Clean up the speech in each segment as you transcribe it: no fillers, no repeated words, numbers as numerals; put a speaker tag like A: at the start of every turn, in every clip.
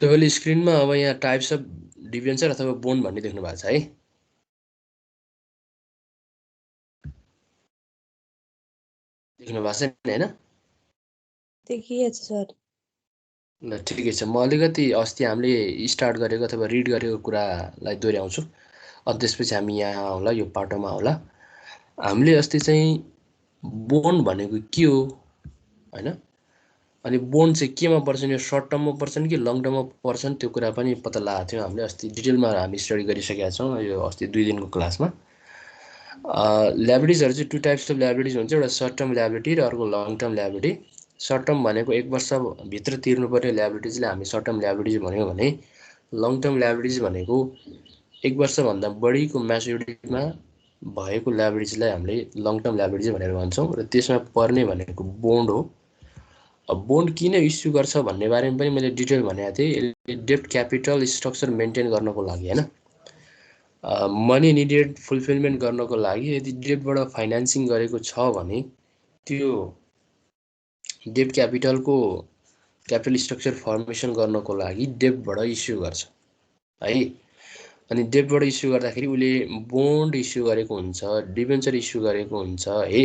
A: तपाईँले स्क्रिनमा अब यहाँ टाइप्स अफ डिभेन्चर अथवा बोन्ड भन्ने देख्नु भएको छ है। देख्नु भएको छैन हैन?
B: देखिएछ सर।
A: ल ठिकै छ, म अलिकति अस्ति हामीले स्टार्ट गरेको अथवा रिड गरेको कुरालाई दोहोऱ्याउँछु, अनि त्यसपछि हामी यहाँ आउँला, यो पाटोमा आउँला। हामीले अस्ति चाहिँ बोन्ड भनेको के हो हैन, अनि बोन्ड चाहिँ केमा पर्छन्, यो सर्ट टर्ममा पर्छन् कि लङ टर्ममा पर्छन्, त्यो कुरा पनि पत्ता लगाएको थियौँ हामीले अस्ति डिटेलमा हामी स्टडी गरिसकेका छौँ यो अस्ति 2 दिनको क्लासमा। ल्याबिलिटिजहरू चाहिँ 2 टाइप्स अफ ल्याबिलिटिज हुन्छ, एउटा सर्ट टर्म ल्याबिलिटी र अर्को long term liability. Short term भनेको 1 वर्षभित्र तिर्नुपर्ने ल्याबिलिटिजलाई हामी सर्ट टर्म ल्याबिलिटिज भन्यौँ भने लङ टर्म ल्याबिलिटिज भनेको 1 वर्षभन्दा बढीको म्याच्युरिटीमा भएको ल्याबिलिटिजलाई हामीले लङ टर्म ल्याबिलिटिज भनेर भन्छौँ र त्यसमा पर्ने भनेको बोन्ड हो। अब बोन्ड किन इस्यु गर्छ भन्ने बारेमा पनि मैले डिटेल भनेको थिएँ। यसले डेब्ट क्यापिटल स्ट्रक्चर मेन्टेन गर्नको लागि हैन, मनी निडेड फुलफिलमेन्ट गर्नको लागि यदि डेब्टबाट फाइनेन्सिङ गरेको छ भने त्यो डेब्ट क्यापिटलको क्यापिटल स्ट्रक्चर फर्मेसन गर्नको लागि डेब्टबाट इस्यु गर्छ है। अनि डेब्टबाट इस्यु गर्दाखेरि उसले बोन्ड इस्यु गरेको हुन्छ, डिबेन्चर इस्यु गरेको हुन्छ है,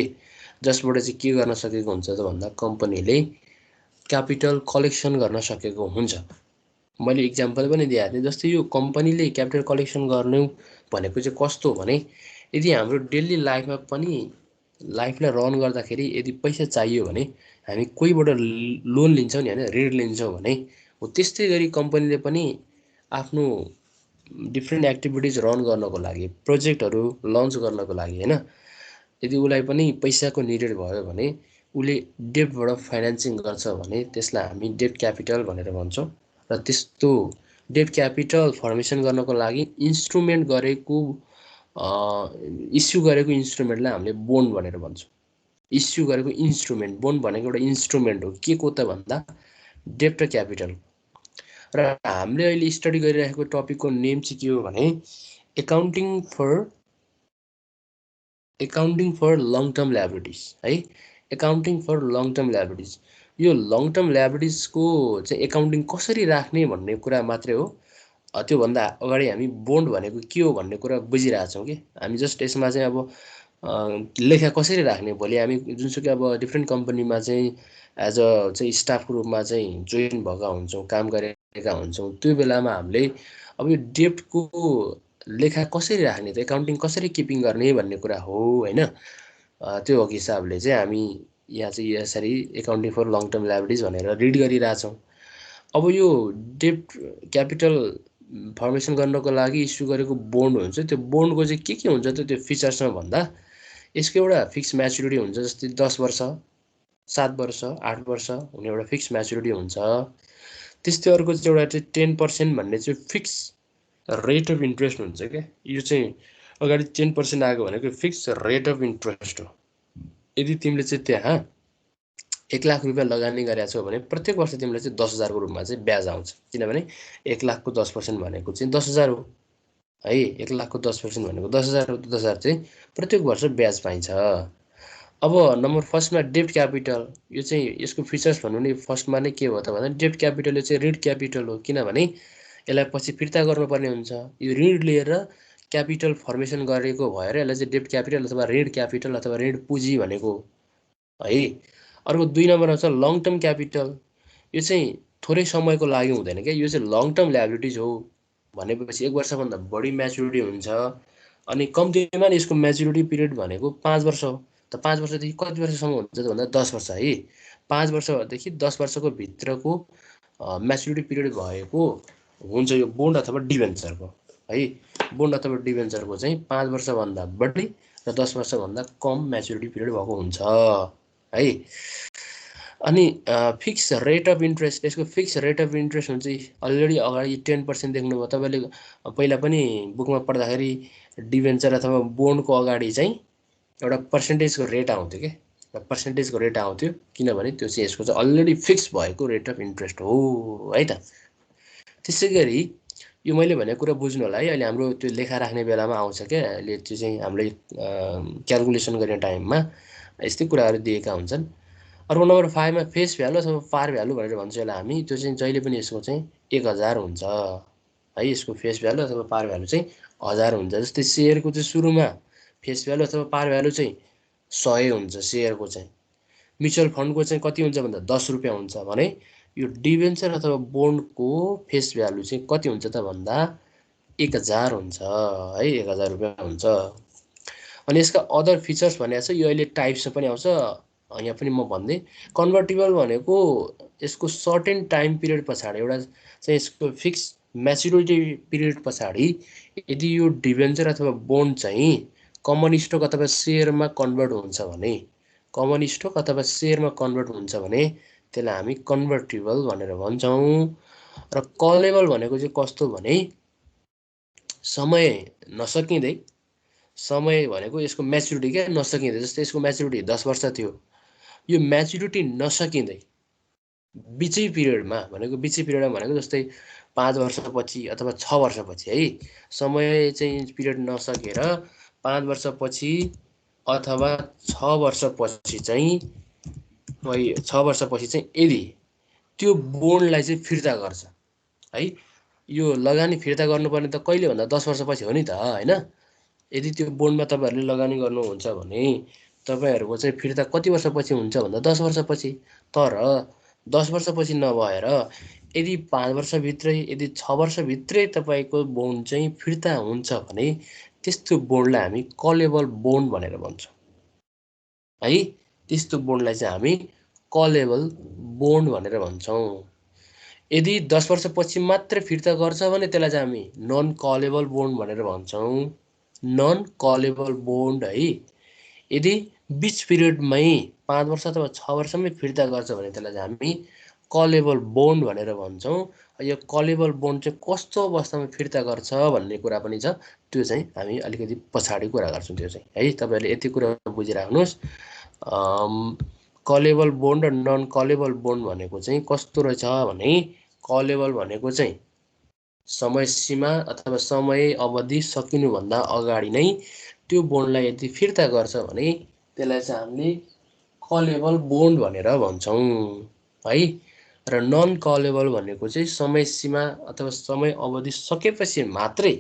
A: जसबाट चाहिँ के गर्न सकेको हुन्छ त भन्दा कम्पनीले क्यापिटल कलेक्सन गर्न सकेको हुन्छ। मैले इक्जाम्पल पनि दिएको थिएँ, जस्तै यो कम्पनीले क्यापिटल कलेक्सन गर्नु भनेको चाहिँ कस्तो भने यदि हाम्रो डेली लाइफमा पनि लाइफलाई रन गर्दाखेरि यदि पैसा चाहियो भने हामी कोहीबाट लोन लिन्छौँ नि हैन, ऋण लिन्छौँ भने हो त्यस्तै गरी कम्पनीले पनि आफ्नो डिफ्रेन्ट एक्टिभिटिज रन गर्नको लागि, प्रोजेक्टहरू लन्च गर्नको लागि हैन, यदि उसलाई पनि पैसाको निडेड भयो भने उसले डेब्टबाट फाइनेन्सिङ गर्छ भने त्यसलाई हामी डेब्ट क्यापिटल भनेर भन्छौँ। र त्यस्तो डेब्ट क्यापिटल फर्मेसन गर्नको लागि इन्स्ट्रुमेन्ट गरेको इस्यु गरेको इन्स्ट्रुमेन्टलाई हामीले बोन्ड भनेर भन्छौँ। इस्यु गरेको इन्स्ट्रुमेन्ट, बोन्ड भनेको एउटा इन्स्ट्रुमेन्ट हो, के को त भन्दा डेब्ट क्यापिटल। र हामीले अहिले स्टडी गरिरहेको टपिकको नेम चाहिँ के हो भने accounting for long term liabilities है, accounting for long term liabilities. यो लङ टर्म ल्याबिलिटिजको चाहिँ एकाउन्टिङ कसरी राख्ने भन्ने कुरा मात्रै हो। त्योभन्दा अगाडि हामी बोन्ड भनेको के हो भन्ने कुरा बुझिरहेछौँ कि हामी जस्ट यसमा चाहिँ अब लेखा कसरी राख्ने, भोलि हामी जुनसुकै अब डिफ्रेन्ट कम्पनीमा चाहिँ एज अ चाहिँ स्टाफको रूपमा चाहिँ जोइन भएका हुन्छौँ, काम गरेका हुन्छौँ, त्यो बेलामा हामीले अब यो डेब्टको लेखा कसरी राख्ने त, एकाउन्टिङ कसरी किपिङ गर्ने भन्ने कुरा हो हैन। त्यो हो हिसाबले चाहिँ हामी यहाँ चाहिँ यसरी accounting for long term liabilities भनेर रिड गरिरहेछौँ। अब यो डेब्ट क्यापिटल फर्मेसन गर्नको लागि इस्यु गरेको बोन्ड हुन्छ, त्यो बोन्डको चाहिँ के हुन्छ त त्यो फिचर्समा भन्दा यसको एउटा फिक्स म्याच्युरिटी हुन्छ, जस्तै 10 वर्ष, 7 वर्ष, 8 वर्ष हुने एउटा फिक्स म्याच्युरिटी हुन्छ। त्यस्तै अर्को चाहिँ एउटा चाहिँ 10% भन्ने चाहिँ फिक्स रेट अफ इन्ट्रेस्ट हुन्छ क्या। यो चाहिँ अगाडि 10% आएको भनेको फिक्स रेट अफ इन्ट्रेस्ट हो। यदि तिमीले चाहिँ त्यहाँ 1 लाख रुपियाँ लगानी गरेका छौ भने प्रत्येक वर्ष तिमीले चाहिँ 10,000 को रूपमा चाहिँ ब्याज आउँछ, किनभने 1 लाखको 10% भनेको चाहिँ 10,000 हो है। 1 लाखको 10% भनेको 10,000 हो, 10,000 चाहिँ प्रत्येक वर्ष ब्याज पाइन्छ। अब नम्बर फर्स्टमा डेब्ट क्यापिटल, यो चाहिँ यसको फिचर्स भन्नु नि फर्स्टमा नै के हो त भन्दा डेब्ट क्यापिटल यो चाहिँ ऋण क्यापिटल हो, किनभने यसलाई पछि फिर्ता गर्नुपर्ने हुन्छ। यो ऋण लिएर क्यापिटल फर्मेसन गरेको भएर यसलाई चाहिँ डेब्ट क्यापिटल अथवा ऋण क्यापिटल अथवा ऋण पुँजी भनेको है। अर्को 2 नम्बरमा छ लङ टर्म क्यापिटल, यो चाहिँ थोरै समयको लागि हुँदैन क्या, यो चाहिँ लङ टर्म ल्याबिलिटिज हो भनेपछि 1 वर्षभन्दा बढी म्याच्युरिटी हुन्छ। अनि कम्तीमा नि यसको म्याच्युरिटी पिरियड भनेको 5 वर्ष हो। त 5 वर्षदेखि कति वर्षसम्म हुन्छ त भन्दा 10 वर्ष है। 5 वर्षदेखि 10 वर्षको भित्रको म्याच्युरिटी पिरियड भएको हुन्छ यो बोन्ड अथवा डिभेन्चरको है। बोन्ड अथवा डिभेन्चरको चाहिँ 5 वर्षभन्दा बढी र 10 वर्षभन्दा कम म्याच्युरिटी पिरियड भएको हुन्छ है। अनि फिक्स रेट अफ इन्ट्रेस्ट, यसको फिक्स रेट अफ इन्ट्रेस्ट हुन्छ अलरेडी अगाडि 10% देख्नुभयो तपाईँले, पहिला पनि बुकमा पढ्दाखेरि डिभेन्चर अथवा बोन्डको अगाडि चाहिँ एउटा पर्सेन्टेजको रेट आउँथ्यो क्या, पर्सेन्टेजको रेट आउँथ्यो, किनभने त्यो चाहिँ यसको चाहिँ अलरेडी फिक्स भएको रेट अफ इन्ट्रेस्ट हो है त। त्यसै गरी यो मैले भनेको कुरा बुझ्नु होला है, अहिले हाम्रो त्यो लेखा राख्ने बेलामा आउँछ क्या, अहिले त्यो चाहिँ हामीले क्यालकुलेसन गर्ने टाइममा यस्तै कुराहरू दिएका हुन्छन्। अर्को नम्बर 5 मा फेस भ्यालु अथवा पार भ्यालु भनेर भन्छ यसलाई हामी, त्यो चाहिँ जहिले पनि यसको चाहिँ 1000 हुन्छ है। यसको फेस भ्यालु अथवा पार भ्यालु चाहिँ 1000 हुन्छ। जस्तै सेयरको चाहिँ सुरुमा फेस भ्यालु अथवा पार भ्यालु चाहिँ 100 हुन्छ सेयरको चाहिँ। म्युचुअल फन्डको चाहिँ कति हुन्छ भन्दा 10 रुपियाँ हुन्छ भने यो डिबेन्चर अथवा बोन्डको फेस भ्यालु चाहिँ कति हुन्छ त भन्दा 1000 हुन्छ है। 1000 रुपियाँ हुन्छ। अनि यसका अदर फिचर्स भनेको छ यो अहिले टाइप्समा पनि आउँछ। यहाँ पनि म भन्दै कन्भर्टिबल भनेको यसको सर्टेन टाइम पिरियड पछाडि एउटा चाहिँ यसको फिक्स म्याच्युरिटी पिरियड पछाडि यदि यो डिबेन्चर अथवा बोन्ड चाहिँ कमन स्टक अथवा सेयरमा कन्भर्ट हुन्छ भने कमन स्टक अथवा सेयरमा कन्भर्ट हुन्छ भने त्यसलाई हामी कन्भर्टिबल भनेर भन्छौँ। र कलेबल भनेको चाहिँ कस्तो भने समय नसकिँदै समय भनेको यसको म्याच्युरिटी क्या नसकिँदै। जस्तै यसको म्याच्युरिटी 10 वर्ष थियो, यो म्याच्युरिटी नसकिँदै बिचै पिरियडमा भनेको जस्तै 5 वर्षपछि अथवा 6 वर्षपछि है, समय चाहिँ पिरियड नसकेर 5 वर्षपछि अथवा 6 वर्षपछि चाहिँ 6 वर्षपछि चाहिँ यदि त्यो बोन्डलाई चाहिँ फिर्ता गर्छ है। यो लगानी फिर्ता गर्नुपर्ने त कहिले भन्दा 10 वर्षपछि हो नि त हैन। यदि त्यो बोन्डमा तपाईहरुले लगानी गर्नुहुन्छ भने तपाईहरुको चाहिँ फिर्ता कति वर्षपछि हुन्छ भन्दा 10 वर्षपछि। तर 10 वर्षपछि नभएर यदि 5 वर्षभित्रै यदि 6 वर्षभित्रै तपाईको बोन्ड चाहिँ फिर्ता हुन्छ भने त्यस्तो बोन्डलाई हामी कलेबल बोन्ड भनेर भन्छौँ है। त्यस्तो बोन्डलाई चाहिँ हामी कलेबल बोन्ड भनेर भन्छौँ। यदि 10 वर्षपछि मात्र फिर्ता गर्छ भने त्यसलाई चाहिँ हामी नन कलेबल बोन्ड भनेर भन्छौँ। नन कलेबल बोन्ड है। यदि बिच पिरियडमै 5 वर्ष अथवा 6 वर्षमै फिर्ता गर्छ भने त्यसलाई चाहिँ हामी कलेबल बोन्ड भनेर भन्छौँ। यो कलेबल बोन्ड चाहिँ कस्तो अवस्थामा फिर्ता गर्छ भन्ने कुरा पनि छ, त्यो चाहिँ हामी अलिकति पछाडि कुरा गर्छौँ त्यो चाहिँ है। तपाईहरुले यति कुरा बुझिराख्नुस्। कलेबल बोन्ड र नन कलेबल बोन्ड भनेको चाहिँ कस्तो रहेछ भने कलेबल भनेको चाहिँ समय सीमा अथवा समय अवधि सकिनुभन्दा अगाडि नै त्यो बोन्डलाई यदि फिर्ता गर्छ भने त्यसलाई चाहिँ हामीले कलेबल बोन्ड भनेर भन्छौँ है। र नन कलेबल भनेको चाहिँ समय सीमा अथवा समय अवधि सकेपछि मात्रै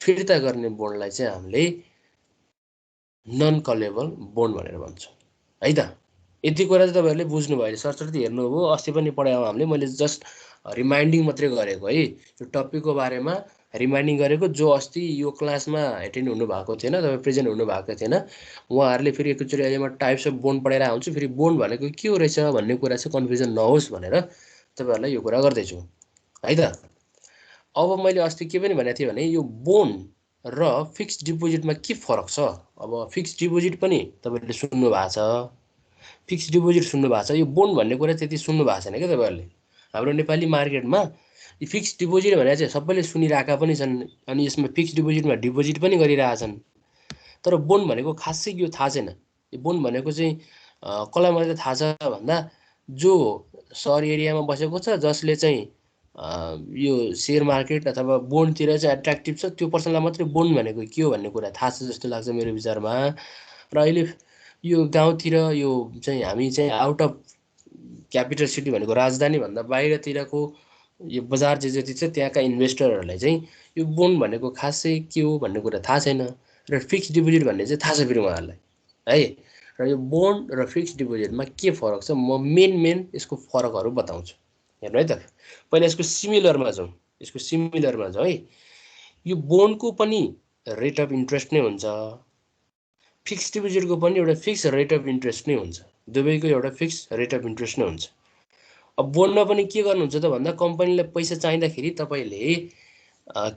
A: फिर्ता गर्ने बोन्डलाई चाहिँ हामीले नन कलेबल बोन्ड भनेर भन्छौँ है त। यति कुरा चाहिँ तपाईहरुले बुझ्नु भयो। सरसर्ती हेर्नुभयो, अस्ति पनि पढाएँ हामीले, मैले जस्ट रिमाइन्डिङ मात्रै गरेको है। यो टपिकको बारेमा रिमाइन्डिङ गरेको। जो अस्ति यो क्लासमा एटेन्ड हुनु भएको थिएन, तपाईँ प्रेजेन्ट हुनु भएको थिएन, उहाँहरूले फेरि एकचोटि अहिले म टाइप्स अफ बोन्ड पढाएर आउँछु। फेरि बोन्ड भनेको के हो रहेछ भन्ने कुरा चाहिँ कन्फ्युजन नहोस् भनेर तपाईहरुलाई यो कुरा गर्दैछु है त। अब मैले अस्ति के पनि भनेको थिएँ भने यो बोन्ड र फिक्स डिपोजिटमा के फरक छ। अब फिक्स डिपोजिट पनि तपाईहरुले सुन्नु भएको छ, फिक्स डिपोजिट सुन्नु भएको छ, यो बोन्ड भन्ने कुरा त्यति सुन्नु भएको छैन क्या तपाईहरुले। हाम्रो नेपाली मार्केटमा यो फिक्स डिपोजिट भनेर चाहिँ सबैले सुनिरहेका पनि छन्, अनि यसमा फिक्स डिपोजिटमा डिपोजिट पनि गरिरहेछन्। तर बोन्ड भनेको खासै यो थाहा छैन। यो बोन्ड भनेको चाहिँ कसलाई मात्रै थाहा छ भन्दा जो सहर एरियामा बसेको छ, जसले चाहिँ यो शेयर मार्केट अथवा बोन्डतिर चाहिँ एट्र्याक्टिभ छ, त्यो पर्सनलाई मात्रै बोन्ड भनेको के हो भन्ने कुरा थाहा छ जस्तो लाग्छ मेरो विचारमा। र अहिले यो गाउँतिर यो चाहिँ हामी चाहिँ आउट अफ क्यापिटल सिटी भनेको राजधानी भन्दा बाहिरतिरको यो बजार जे जति छ त्यहाँका इन्भेस्टरहरूलाई चाहिँ यो बोन्ड भनेको खासै के हो भन्ने कुरा थाहा छैन। र फिक्स डिपोजिट भन्ने चाहिँ थाहा छ फेरि उहाँहरूलाई है। र यो बोन्ड र फिक्स डिपोजिटमा के फरक छ म मेन यसको फरकहरू बताउँछु। हेर्नु है त। पहिला यसको सिमिलरमा जाउँ। यसको सिमिलरमा जाउँ है। यो बोन्डको पनि रेट अफ इन्ट्रेस्ट नै हुन्छ, फिक्स डिपोजिटको पनि एउटा फिक्स रेट अफ इन्ट्रेस्ट नै हुन्छ। दुवैको एउटा फिक्स रेट अफ इन्ट्रेस्ट नै हुन्छ। अब बोन्डमा पनि के गर्नुहुन्छ त भन्दा कम्पनीलाई पैसा चाहिँदाखेरि तपाईले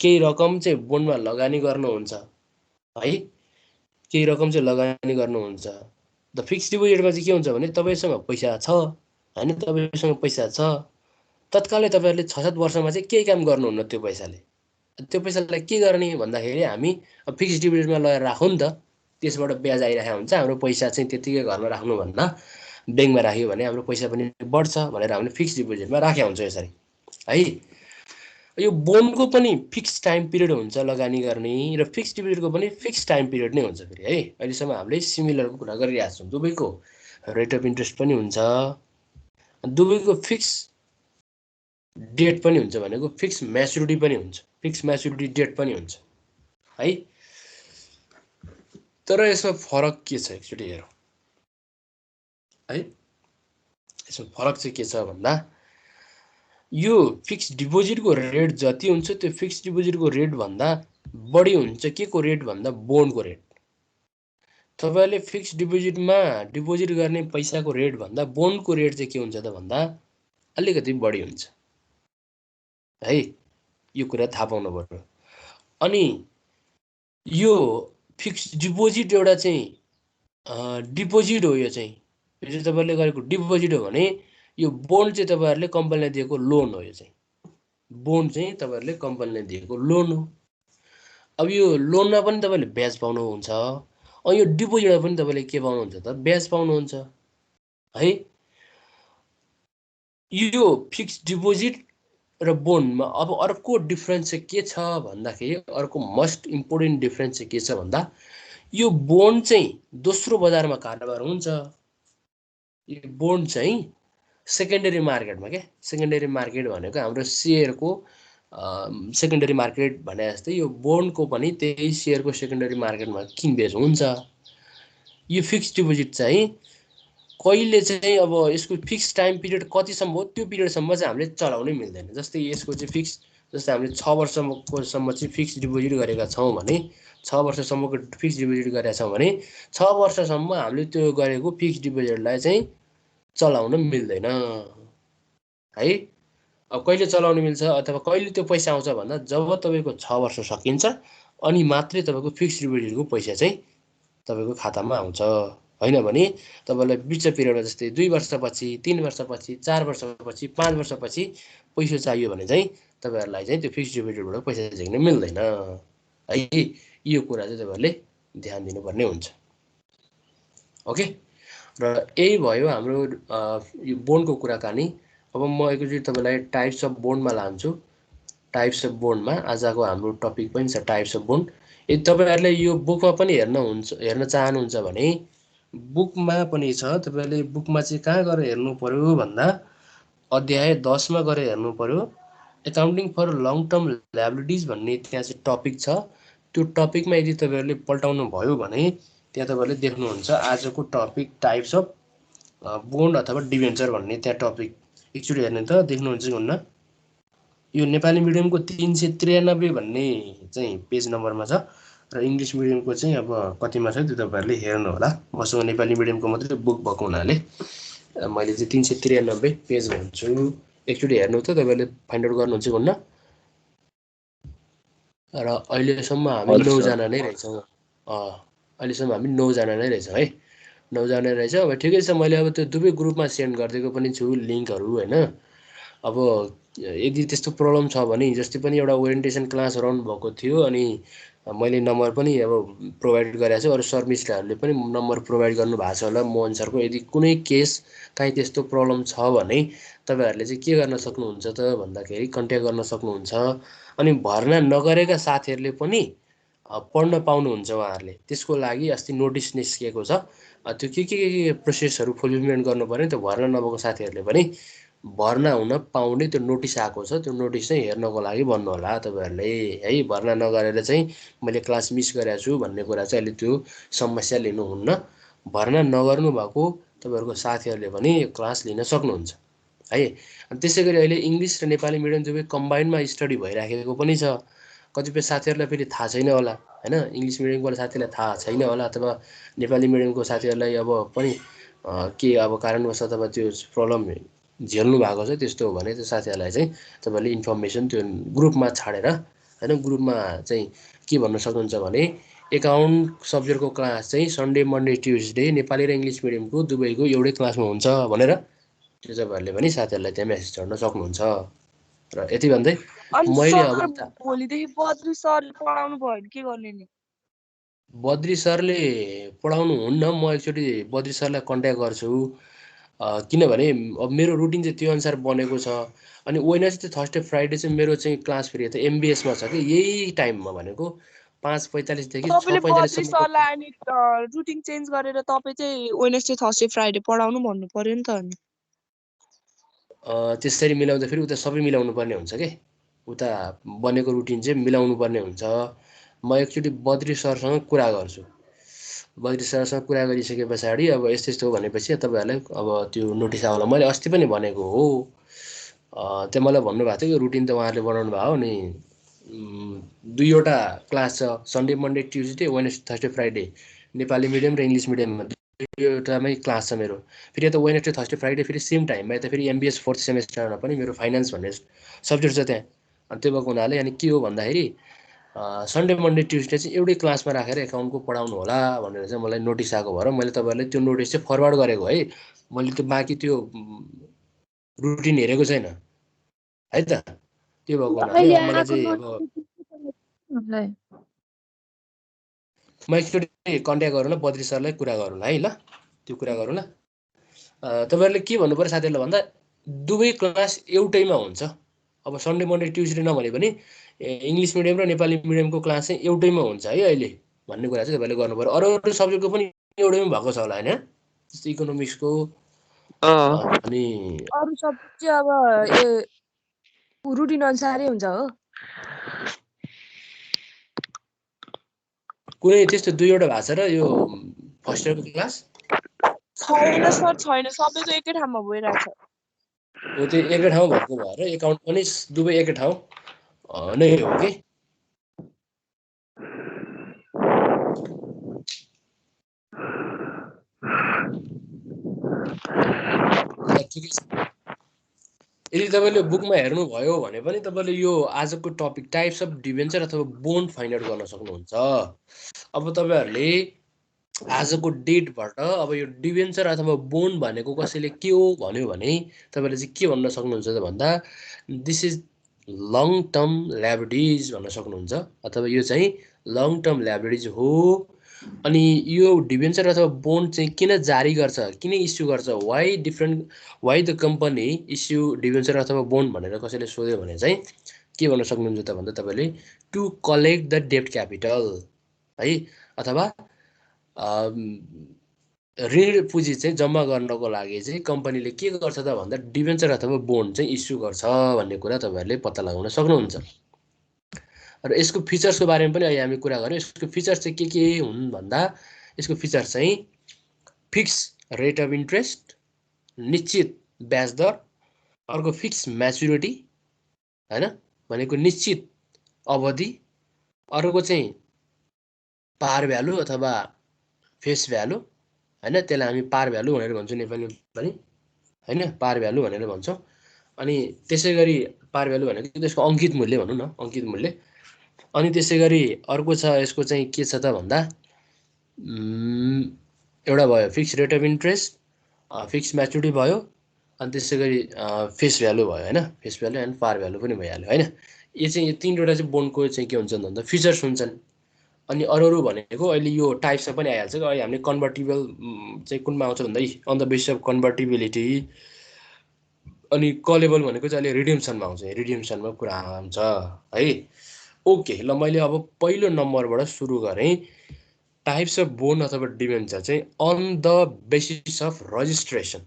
A: केही रकम चाहिँ बोन्डमा लगानी गर्नुहुन्छ है, केही रकम चाहिँ लगानी गर्नुहुन्छ। द फिक्स डिपोजिटमा चाहिँ के हुन्छ भने तपाईसँग पैसा छ हैन, तपाईसँग पैसा छ, तत्कालै तपाईहरुले 6-7 वर्षमा चाहिँ केही काम गर्नुहुन्न त्यो पैसाले। त्यो पैसालाई के गर्ने भन्दाखेरि हामी फिक्स डिपोजिटमा लगाएर राखौँ नि त, त्यसबाट ब्याज आइरहेको हुन्छ। हाम्रो पैसा चाहिँ त्यतिकै घरमा राख्नु भन्दा ब्याङ्कमा राख्यो भने हाम्रो पैसा पनि बढ्छ भनेर हामीले फिक्स डिपोजिटमा राखेका हुन्छौँ यसरी है। यो बोन्डको पनि फिक्स टाइम पिरियड हुन्छ लगानी गर्ने, र फिक्स डिपोजिटको पनि फिक्स टाइम पिरियड नै हुन्छ फेरि है। अहिलेसम्म हामीले सिमिलरको कुरा गरिरहेका छौँ। दुवैको रेट अफ इन्ट्रेस्ट पनि हुन्छ, दुवैको फिक्स डेट पनि हुन्छ भनेको फिक्स म्याच्युरिटी पनि हुन्छ, फिक्स म्याच्युरिटी डेट पनि हुन्छ है। तर यसमा फरक के छ एकचोटि हेरौँ है। यसमा फरक चाहिँ के छ भन्दा यो फिक्स डिपोजिटको रेट जति हुन्छ त्यो फिक्स डिपोजिटको रेट भन्दा बढी हुन्छ के को रेट भन्दा बोन्डको रेट। तपाईहरुले फिक्स डिपोजिटमा डिपोजिट गर्ने पैसाको रेट भन्दा बोन्डको रेट चाहिँ के हुन्छ त भन्दा अलिकति बढी हुन्छ है। यो कुरा थाहा पाउनु पर्यो। अनि यो फिक्स डिपोजिट एउटा चाहिँ डिपोजिट हो। यो चाहिँ तपाईहरुले गरेको डिपोजिट हो भने यो बोन्ड चाहिँ तपाईहरुले कम्पनीले दिएको लोन हो। यो चाहिँ बोन्ड चाहिँ तपाईहरुले कम्पनीले दिएको लोन हो। अब यो लोनमा पनि तपाईले ब्याज पाउनुहुन्छ, यो डिपोजिटमा पनि तपाईले के पाउनुहुन्छ त ब्याज पाउनुहुन्छ है। यो फिक्स डिपोजिट र बोन्डमा अब अर्को डिफरेन्स चाहिँ के छ भन्दाखेरि अर्को मोस्ट इम्पोर्टेन्ट डिफरेन्स चाहिँ के छ भन्दा यो बोन्ड चाहिँ दोस्रो बजारमा कारोबार हुन्छ। यो बोन्ड चाहिँ सेकेन्डरी मार्केटमा के सेकेन्डरी मार्केट भनेको हाम्रो शेयरको सेकेन्डरी मार्केट भने जस्तै यो बोन्डको पनि त्यही शेयरको सेकेन्डरी मार्केटमा किनबेच हुन्छ। यो फिक्स डिपोजिट चाहिँ कहिले चाहिँ अब यसको फिक्स टाइम पिरियड कतिसम्म हो त्यो पिरियडसम्म चाहिँ हामीले चलाउनै मिल्दैन। जस्तै यसको चाहिँ फिक्स जस्तै हामीले 6 वर्षसम्म चाहिँ फिक्स डिपोजिट गरेका छौँ भने 6 वर्षसम्मको फिक्स डिपोजिट गरेका छौँ भने 6 वर्षसम्म हामीले त्यो गरेको फिक्स डिपोजिटलाई चाहिँ चलाउन मिल्दैन है। अब कहिले चलाउन मिल्छ अथवा कहिले त्यो पैसा आउँछ भन्दा जब तपाईको 6 वर्ष सकिन्छ अनि मात्रै तपाईको फिक्स डिपोजिटको पैसा चाहिँ तपाईको खातामा आउँछ। हैन भने तपाईलाई बिच पिरियडमा जस्तै 2 वर्षपछि 3 वर्षपछि 4 वर्षपछि 5 वर्षपछि पैसा चाहियो भने चाहिँ तपाईहरुलाई चाहिँ त्यो फिक्स डिपोजिटबाट पैसा झिक्न मिल्दैन है। यो कुरा चाहिँ तपाईहरुले ध्यान दिनुपर्ने हुन्छ। ओके, र यही भयो हाम्रो यो बोन्डको कुराकानी। अब म एकचोटि तपाईलाई टाइप्स अफ बोन्डमा लान्छु। टाइप्स अफ बोन्डमा आजको हाम्रो टपिक पनि छ टाइप्स अफ बोन्ड। यदि तपाईहरुले यो बुकमा पनि हेर्न चाहनुहुन्छ भने बुकमा पनि छ। तपाईहरुले बुकमा चाहिँ कहाँ गएर हेर्नु पर्यो भन्दा अध्याय 10 मा गएर हेर्नु पर्यो। Accounting for long term liabilities भन्ने त्यहाँ चाहिँ टपिक छ। त्यो टपिकमा यदि तपाईहरुले पल्टाउनु भयो भने त्यहाँ तपाईहरुले देख्नुहुन्छ आजको टपिक टाइप्स अफ बोन्ड अथवा डिबेन्चर भन्ने त्यहाँ टपिक एकचोटि हेर्नु त देख्नुहुन्छ कि हुन्न। यो नेपाली मिडियमको 393 भन्ने चाहिँ पेज नम्बरमा छ र इंग्लिश मिडियमको चाहिँ अब कतिमा छ त्यो तपाईहरुले हेर्नु होला। मसँग नेपाली मिडियमको मात्रै बुक भएको हुनाले मैले चाहिँ 393 पेज भन्छु। एकचोटि हेर्नु त तपाईहरुले फाइन्ड आउट गर्नुहुन्छ कि हुन्न। र अहिलेसम्म हामी 9 जना नै रहेछौँ। अहिलेसम्म हामी 9 जना नै रहेछौँ है। 9 जना रहेछ। अब ठिकै छ, मैले अब त्यो दुवै ग्रुपमा सेन्ड गरिदिएको पनि छु लिङ्कहरू हैन। अब यदि त्यस्तो प्रब्लम छ भने जस्तै पनि एउटा ओरिएन्टेसन क्लास राउन्ड भएको थियो अनि मैले नम्बर पनि अब प्रोभाइड गरेको छु। अरू सर मिसहरूले पनि नम्बर प्रोभाइड गर्नु भएको छ होला मोहन सरको। यदि कुनै केस काहीँ त्यस्तो प्रब्लम छ भने तपाईहरुले चाहिँ के गर्न सक्नुहुन्छ त भन्दाखेरि कन्ट्याक्ट गर्न सक्नुहुन्छ। अनि भर्ना नगरेका साथीहरूले पनि पढ्न पाउनुहुन्छ उहाँहरूले। त्यसको लागि अस्ति नोटिस निस्किएको छ। त्यो के प्रोसेसहरू फुलफिलमेन्ट गर्नु पर्यो त्यो भर्ना नभएको साथीहरूले पनि भर्ना हुन पाउने त्यो नोटिस आएको छ। त्यो नोटिस चाहिँ हेर्नको लागि भन्नु होला तपाईहरुले है। भर्ना नगरेर चाहिँ मैले क्लास मिस गरेको छु भन्ने कुरा चाहिँ अहिले त्यो समस्या लिनुहुन्न। भर्ना नगर्नु भएको तपाईहरुको साथीहरूले पनि क्लास लिन सक्नुहुन्छ है। अनि त्यसैगरी अहिले इंग्लिश र नेपाली मिडियम दुवै कम्बाइनमा स्टडी भइराखेको पनि छ। कतिपय साथीहरूलाई फेरि थाहा छैन होला हैन। इंग्लिश मिडियमको साथीलाई थाहा छैन होला अथवा नेपाली मिडियमको साथीहरूलाई अब पनि के अब कारणवश अथवा त्यो प्रब्लम झेल्नु भएको छ। त्यस्तो हो भने त्यो साथीहरूलाई चाहिँ तपाईहरुले इन्फर्मेसन त्यो ग्रुपमा छाडेर हैन ग्रुपमा चाहिँ के भन्न सक्नुहुन्छ भने एकाउन्ट सब्जेक्टको क्लास चाहिँ सन्डे मन्डे ट्युजडे नेपाली र इंग्लिश मिडियमको दुवैको एउटै क्लासमा हुन्छ भनेर त्यो तपाईहरुले पनि साथीहरूलाई त्यहाँ मेसेज गर्न सक्नुहुन्छ। र यति भन्दै मैले अब
B: भोलिदेखि बद्री सरले पढाउनु भयो भने के गर्ने नि?
A: बद्री सरले पढाउनु हुन्न। म एकचोटि बद्री सरलाई कन्ट्याक्ट गर्छु किनभने अब मेरो रुटिन चाहिँ त्यो अनुसार बनेको छ। अनि वेडनेसडे थर्सडे फ्राइडे चाहिँ मेरो चाहिँ क्लास फेरि यता एमबिएसमा छ कि यही टाइममा भनेको 5:45 देखि 6:45
B: बद्री सरलाई अनि रुटिन चेन्ज गरेर तपाई चाहिँ वेडनेसडे थर्सडे फ्राइडे पढाउनु भन्नु पर्यो नि त।
A: त्यसरी मिलाउँदा फेरि उता सबै मिलाउनु पर्ने हुन्छ के उता बनेको रुटिन चाहिँ मिलाउनु पर्ने हुन्छ म एकचोटि बद्री सरसँग कुरा गर्छु बद्री सरसँग कुरा गरिसके पछाडि अब यस्तो यस्तो हो भनेपछि तपाईहरुलाई अब त्यो नोटिस आउला मैले अस्ति पनि भनेको हो त्यो मलाई भन्नुभएको थियो कि रुटिन त उहाँहरूले बनाउनु भएको नि दुईवटा क्लास छ Sunday Monday Tuesday Wednesday Thursday Friday Nepali medium र इङ्ग्लिस मिडियममा दुईवटामै क्लास छ मेरो फेरि यता वेडनेसडे थर्सडे फ्राइडे फेरि सेम टाइममा यता फेरि एमबिएस 4th सेमेस्टरमा पनि मेरो फाइनान्स भन्ने सब्जेक्ट छ त्यहाँ अनि त्यो भएको हुनाले अनि के हो भन्दाखेरि सन्डे मन्डे ट्युजडे चाहिँ एउटै क्लासमा राखेर एकाउन्टको पढाउनु होला भनेर चाहिँ मलाई नोटिस आएको भएर मैले तपाईँहरूलाई त्यो नोटिस चाहिँ फरवर्ड गरेको है मैले त्यो बाँकी त्यो रुटिन हेरेको छैन है त त्यो भएको हुनाले अब मलाई चाहिँ अब म एकचोटि कन्ट्याक्ट गरौँ ल बद्री सरलाई कुरा गरौँ है ल त्यो कुरा गरौँ ल तपाईँहरूले के भन्नु पर्यो साथीहरूलाई भन्दा दुवै क्लास एउटैमा हुन्छ अब सन्डे मन्डे ट्युजडे नभने पनि इङ्ग्लिस मिडियम र नेपाली मिडियमको क्लास चाहिँ एउटैमा हुन्छ है अहिले भन्ने कुरा चाहिँ तपाईँहरूले गर्नु पर्यो अरू अरू सब्जेक्टको पनि एउटैमा भएको छ होला होइन जस्तो इकोनोमिक्सको अनि
B: अरू सब्जेक्ट चाहिँ अब रुटिन अनुसारै हुन्छ हो
A: कुनै त्यस्तो दुईवटा भएको छ र यो फर्स्ट इयरको क्लास
B: छैन सर छैन सबैको एकै ठाउँमा भइरहेछ
A: हो त्यो एकै ठाउँ भएको भएर एकाउन्ट पनि दुवै एकै ठाउँ नै हो कि यदि तपाईँले बुकमा हेर्नुभयो भने पनि तपाईँले यो आजको टपिक टाइप्स अफ डिभेन्चर अथवा बोन्ड फाइन्ड आउट गर्न सक्नुहुन्छ अब तपाईँहरूले आजको डेटबाट अब यो डिभेन्चर अथवा बोन्ड भनेको कसैले के हो भन्यो भने तपाईँले चाहिँ के भन्न सक्नुहुन्छ त भन्दा this is long term liabilities भन्न सक्नुहुन्छ अथवा यो चाहिँ लङ टर्म ल्याबिलिटिज हो अनि यो डिभेन्चर अथवा बोन्ड चाहिँ किन जारी गर्छ किन इस्यु गर्छ why the company issue debenture अथवा बोन्ड भनेर कसैले सोध्यो भने चाहिँ के भन्न सक्नुहुन्छ त भन्दा तपाईँले टु कलेक्ट द डेब्ट क्यापिटल है अथवा ऋण पुँजी चाहिँ जम्मा गर्नको लागि चाहिँ कम्पनीले के गर्छ त भन्दा डिभेन्चर अथवा बोन्ड चाहिँ इस्यु गर्छ भन्ने कुरा तपाईँहरूले पत्ता लगाउन सक्नुहुन्छ र यसको फिचर्सको बारेमा पनि अहिले हामी कुरा गऱ्यौँ यसको फिचर्स चाहिँ के हुन् भन्दा यसको फिचर्स चाहिँ फिक्स रेट अफ इन्ट्रेस्ट निश्चित ब्याज दर अर्को फिक्स म्याचुरिटी हैन भनेको निश्चित अवधि अर्को चाहिँ पार भ्यालु अथवा फेस भ्यालु हैन त्यसलाई हामी पार भ्यालु भनेर भन्छौँ नेपालीमा पनि हैन पार भ्यालु भनेर भन्छौँ अनि त्यसैगरी पार भ्यालु भनेको त्यसको अंकित मूल्य भनौँ न अंकित मूल्य अनि त्यसैगरी अर्को छ यसको चाहिँ के छ त भन्दा एउटा भयो fix rate of interest fix maturity भयो अनि त्यसैगरी फेस भ्यालु भयो हैन फेस भ्यालु एन्ड पार भ्यालु पनि भइहाल्यो हैन यो चाहिँ यो तीनवटा चाहिँ बोन्डको चाहिँ के हुन्छ भन्दा फिचर्स हुन्छन् अनि अरू भनेको अहिले यो टाइप्समा पनि आइहाल्छ कि अहिले हामीले कन्भर्टिबल चाहिँ कुनमा आउँछ भन्दा अन द बेसिस अफ कन्भर्टिबिलिटी अनि कलेबल भनेको चाहिँ अहिले रिडिम्सनमा आउँछ रिडिम्सनमा कुरा आउँछ है ओके ल मैले अब पहिलो नम्बरबाट सुरु गरेँ टाइप्स अफ बोन्ड अथवा डिभेन्चर चाहिँ on the basis of registration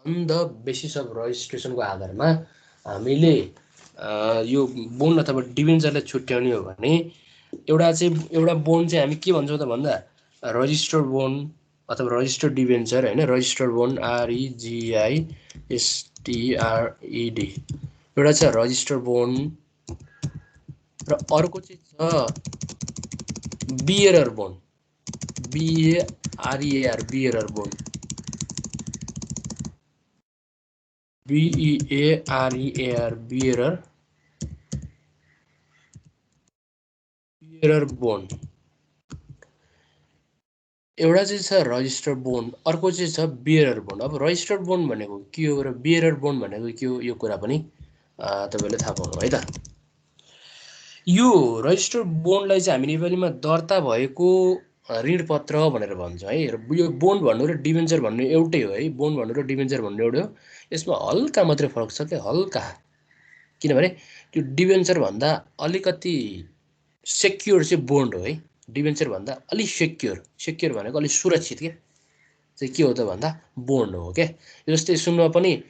A: on the basis of रजिस्ट्रेसनको आधारमा हामीले यो बोन्ड अथवा डिभेन्चरलाई छुट्याउने हो भने एउटा बोन्ड चाहिँ हामी के भन्छौँ त भन्दा रजिस्टर्ड बोन्ड अथवा रजिस्टर्ड डिभेन्चर हैन रजिस्टर्ड बोन्ड REGISTRED एउटा छ रजिस्टर्ड बोन्ड र अर्को चाहिँ छ bearer bond BERER bearer bond BERER bearer bond एउटा चाहिँ छ रजिस्टर्ड बोन्ड अर्को चाहिँ छ बियरर बोन्ड अब रजिस्टर्ड बोन्ड भनेको के हो र बियरर बोन्ड भनेको के हो यो कुरा पनि तपाईले थाहा पाउनु है त यो रजिस्टर्ड बोन्डलाई चाहिँ हामी नेपालीमा दर्ता भएको ऋणपत्र भनेर भन्छौँ है र यो बोन्ड भन्नु र डिभेन्चर भन्नु एउटै हो है बोन्ड भन्नु र डिभेन्चर भन्नु एउटै हो यसमा हल्का मात्रै फरक छ के हल्का किनभने त्यो डिभेन्चर भन्दा अलिकति सेक्योर चाहिँ बोन्ड हो है डिभेन्चर भन्दा अलि सेक्योर भनेको अलि सुरक्षित के चाहिँ के हो त भन्दा बोन्ड हो के। जस्तै सुनमा पनि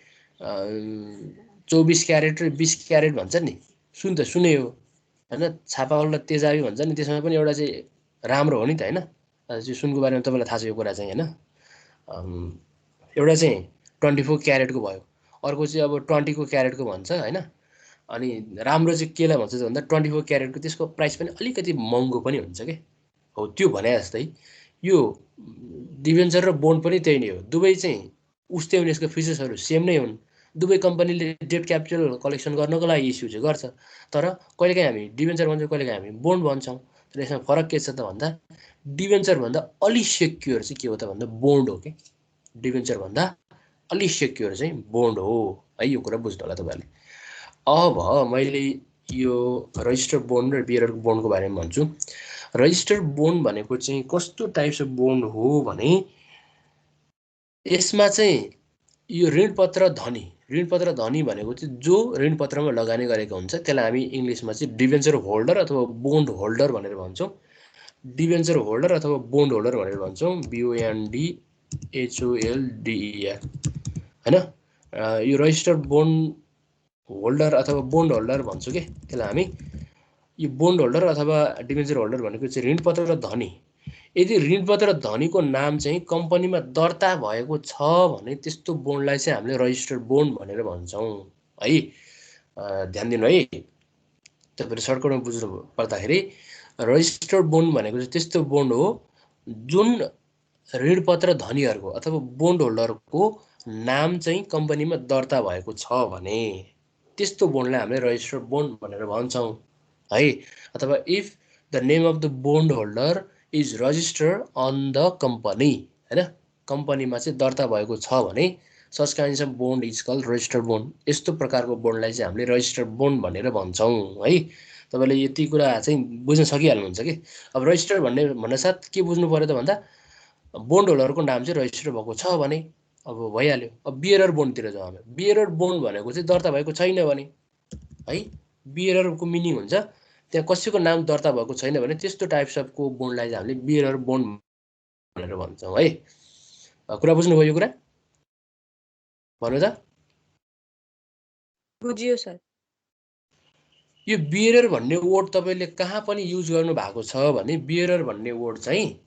A: 24 क्यारेट र 20 क्यारेट भन्छ नि, सुन त सुने हो हैन, छापावाला तेजाबी भन्छ नि, त्यसमा पनि एउटा चाहिँ राम्रो हो नि त हैन। सुनको बारेमा तपाईँलाई थाहा छ यो कुरा चाहिँ हैन। एउटा चाहिँ 24 क्यारेटको भयो, अर्को चाहिँ अब 20 को क्यारेटको भन्छ हैन। अनि राम्रो चाहिँ केलाई भन्छ भन्दा 24 क्यारेटको, त्यसको प्राइस पनि अलिकति महँगो पनि हुन्छ के। हो त्यो भने जस्तै यो डिभेन्चर र बोन्ड पनि त्यही नै हो, दुवै चाहिँ उस्तै हुन्, यसको फिचर्सहरू सेम नै हुन्। दुवै कम्पनीले डेट क्यापिटल कलेक्सन गर्नको लागि इस्यु चाहिँ गर्छ, तर कहिलेकाहीँ हामी डिभेन्चर भन्छौँ, कहिलेकाहीँ हामी बोन्ड भन्छौँ। तर यसमा फरक के छ त भन्दा डिभेन्चर भन्दा अलि सेक्योर चाहिँ के हो त भन्दा बोन्ड हो कि, डिभेन्चर भन्दा अलि सेक्योर चाहिँ बोन्ड हो है। यो कुरा बुझ्नु होला तपाईँहरूले। अब मैले यो रजिस्टर बोन्ड र बियरर बोन्डको बारेमा भन्छु। रजिस्टर बोन्ड भनेको चाहिँ कस्तो टाइप्स अफ बोन्ड हो भने यसमा चाहिँ यो ऋणपत्र धनी, ऋणपत्र धनी भनेको चाहिँ जो ऋणपत्रमा लगानी गरेको हुन्छ त्यसलाई हामी इङ्ग्लिसमा चाहिँ डिभेन्चर होल्डर अथवा बोन्ड होल्डर भनेर भन्छौँ। डिभेन्चर होल्डर अथवा बोन्ड होल्डर भनेर भन्छौँ, BONDHOLDER हैन। यो रजिस्टर बोन्ड होल्डर अथवा बोन्ड होल्डर भन्छौँ कि त्यसलाई हामी। यो बोन्ड होल्डर अथवा डिभेन्चर होल्डर भनेको चाहिँ ऋणपत्र धनी। यदि ऋणपत्र धनीको नाम चाहिँ कम्पनीमा दर्ता भएको छ भने त्यस्तो बोन्डलाई चाहिँ हामीले रजिस्टर्ड बोन्ड भनेर भन्छौँ है। ध्यान दिनु है, तपाईँले सर्टकटमा बुझ्नु पर्दाखेरि रजिस्टर्ड बोन्ड भनेको चाहिँ त्यस्तो बोन्ड हो जुन ऋणपत्र धनीहरूको अथवा बोन्ड होल्डरको नाम चाहिँ कम्पनीमा दर्ता भएको छ भने त्यस्तो बोन्डलाई हामीले रजिस्टर्ड बोन्ड भनेर भन्छौँ है। अथवा if the name of the bond holder is registered on the company हैन, कम्पनीमा चाहिँ दर्ता भएको छ भने such kinds of bond is called registered bond. यस्तो प्रकारको बोन्डलाई चाहिँ हामीले रजिस्टर्ड बोन्ड भनेर भन्छौँ है। तपाईँले यति कुरा चाहिँ बुझ्न सकिहाल्नुहुन्छ कि। अब रजिस्टर भन्नासाथ के बुझ्नु पर्यो त भन्दा बोन्ड होल्डरको नाम चाहिँ रजिस्टर भएको छ भने अब भइहाल्यो। अब बियरर बोन्डतिर जाउँ हामी। बियरर बोन्ड भनेको चाहिँ दर्ता भएको छैन भने है, बियररको मिनिङ हुन्छ त्यहाँ कसैको नाम दर्ता भएको छैन भने त्यस्तो टाइप्स अफको बोन्डलाई चाहिँ हामीले बियरर बोन्ड भनेर भन्छौँ है। कुरा बुझ्नुभयो यो कुरा? भन्नु त।
B: बुझियो सर।
A: यो बियरर भन्ने वर्ड तपाईँले कहाँ पनि युज गर्नु भएको छ भने बियरर भन्ने वर्ड चाहिँ,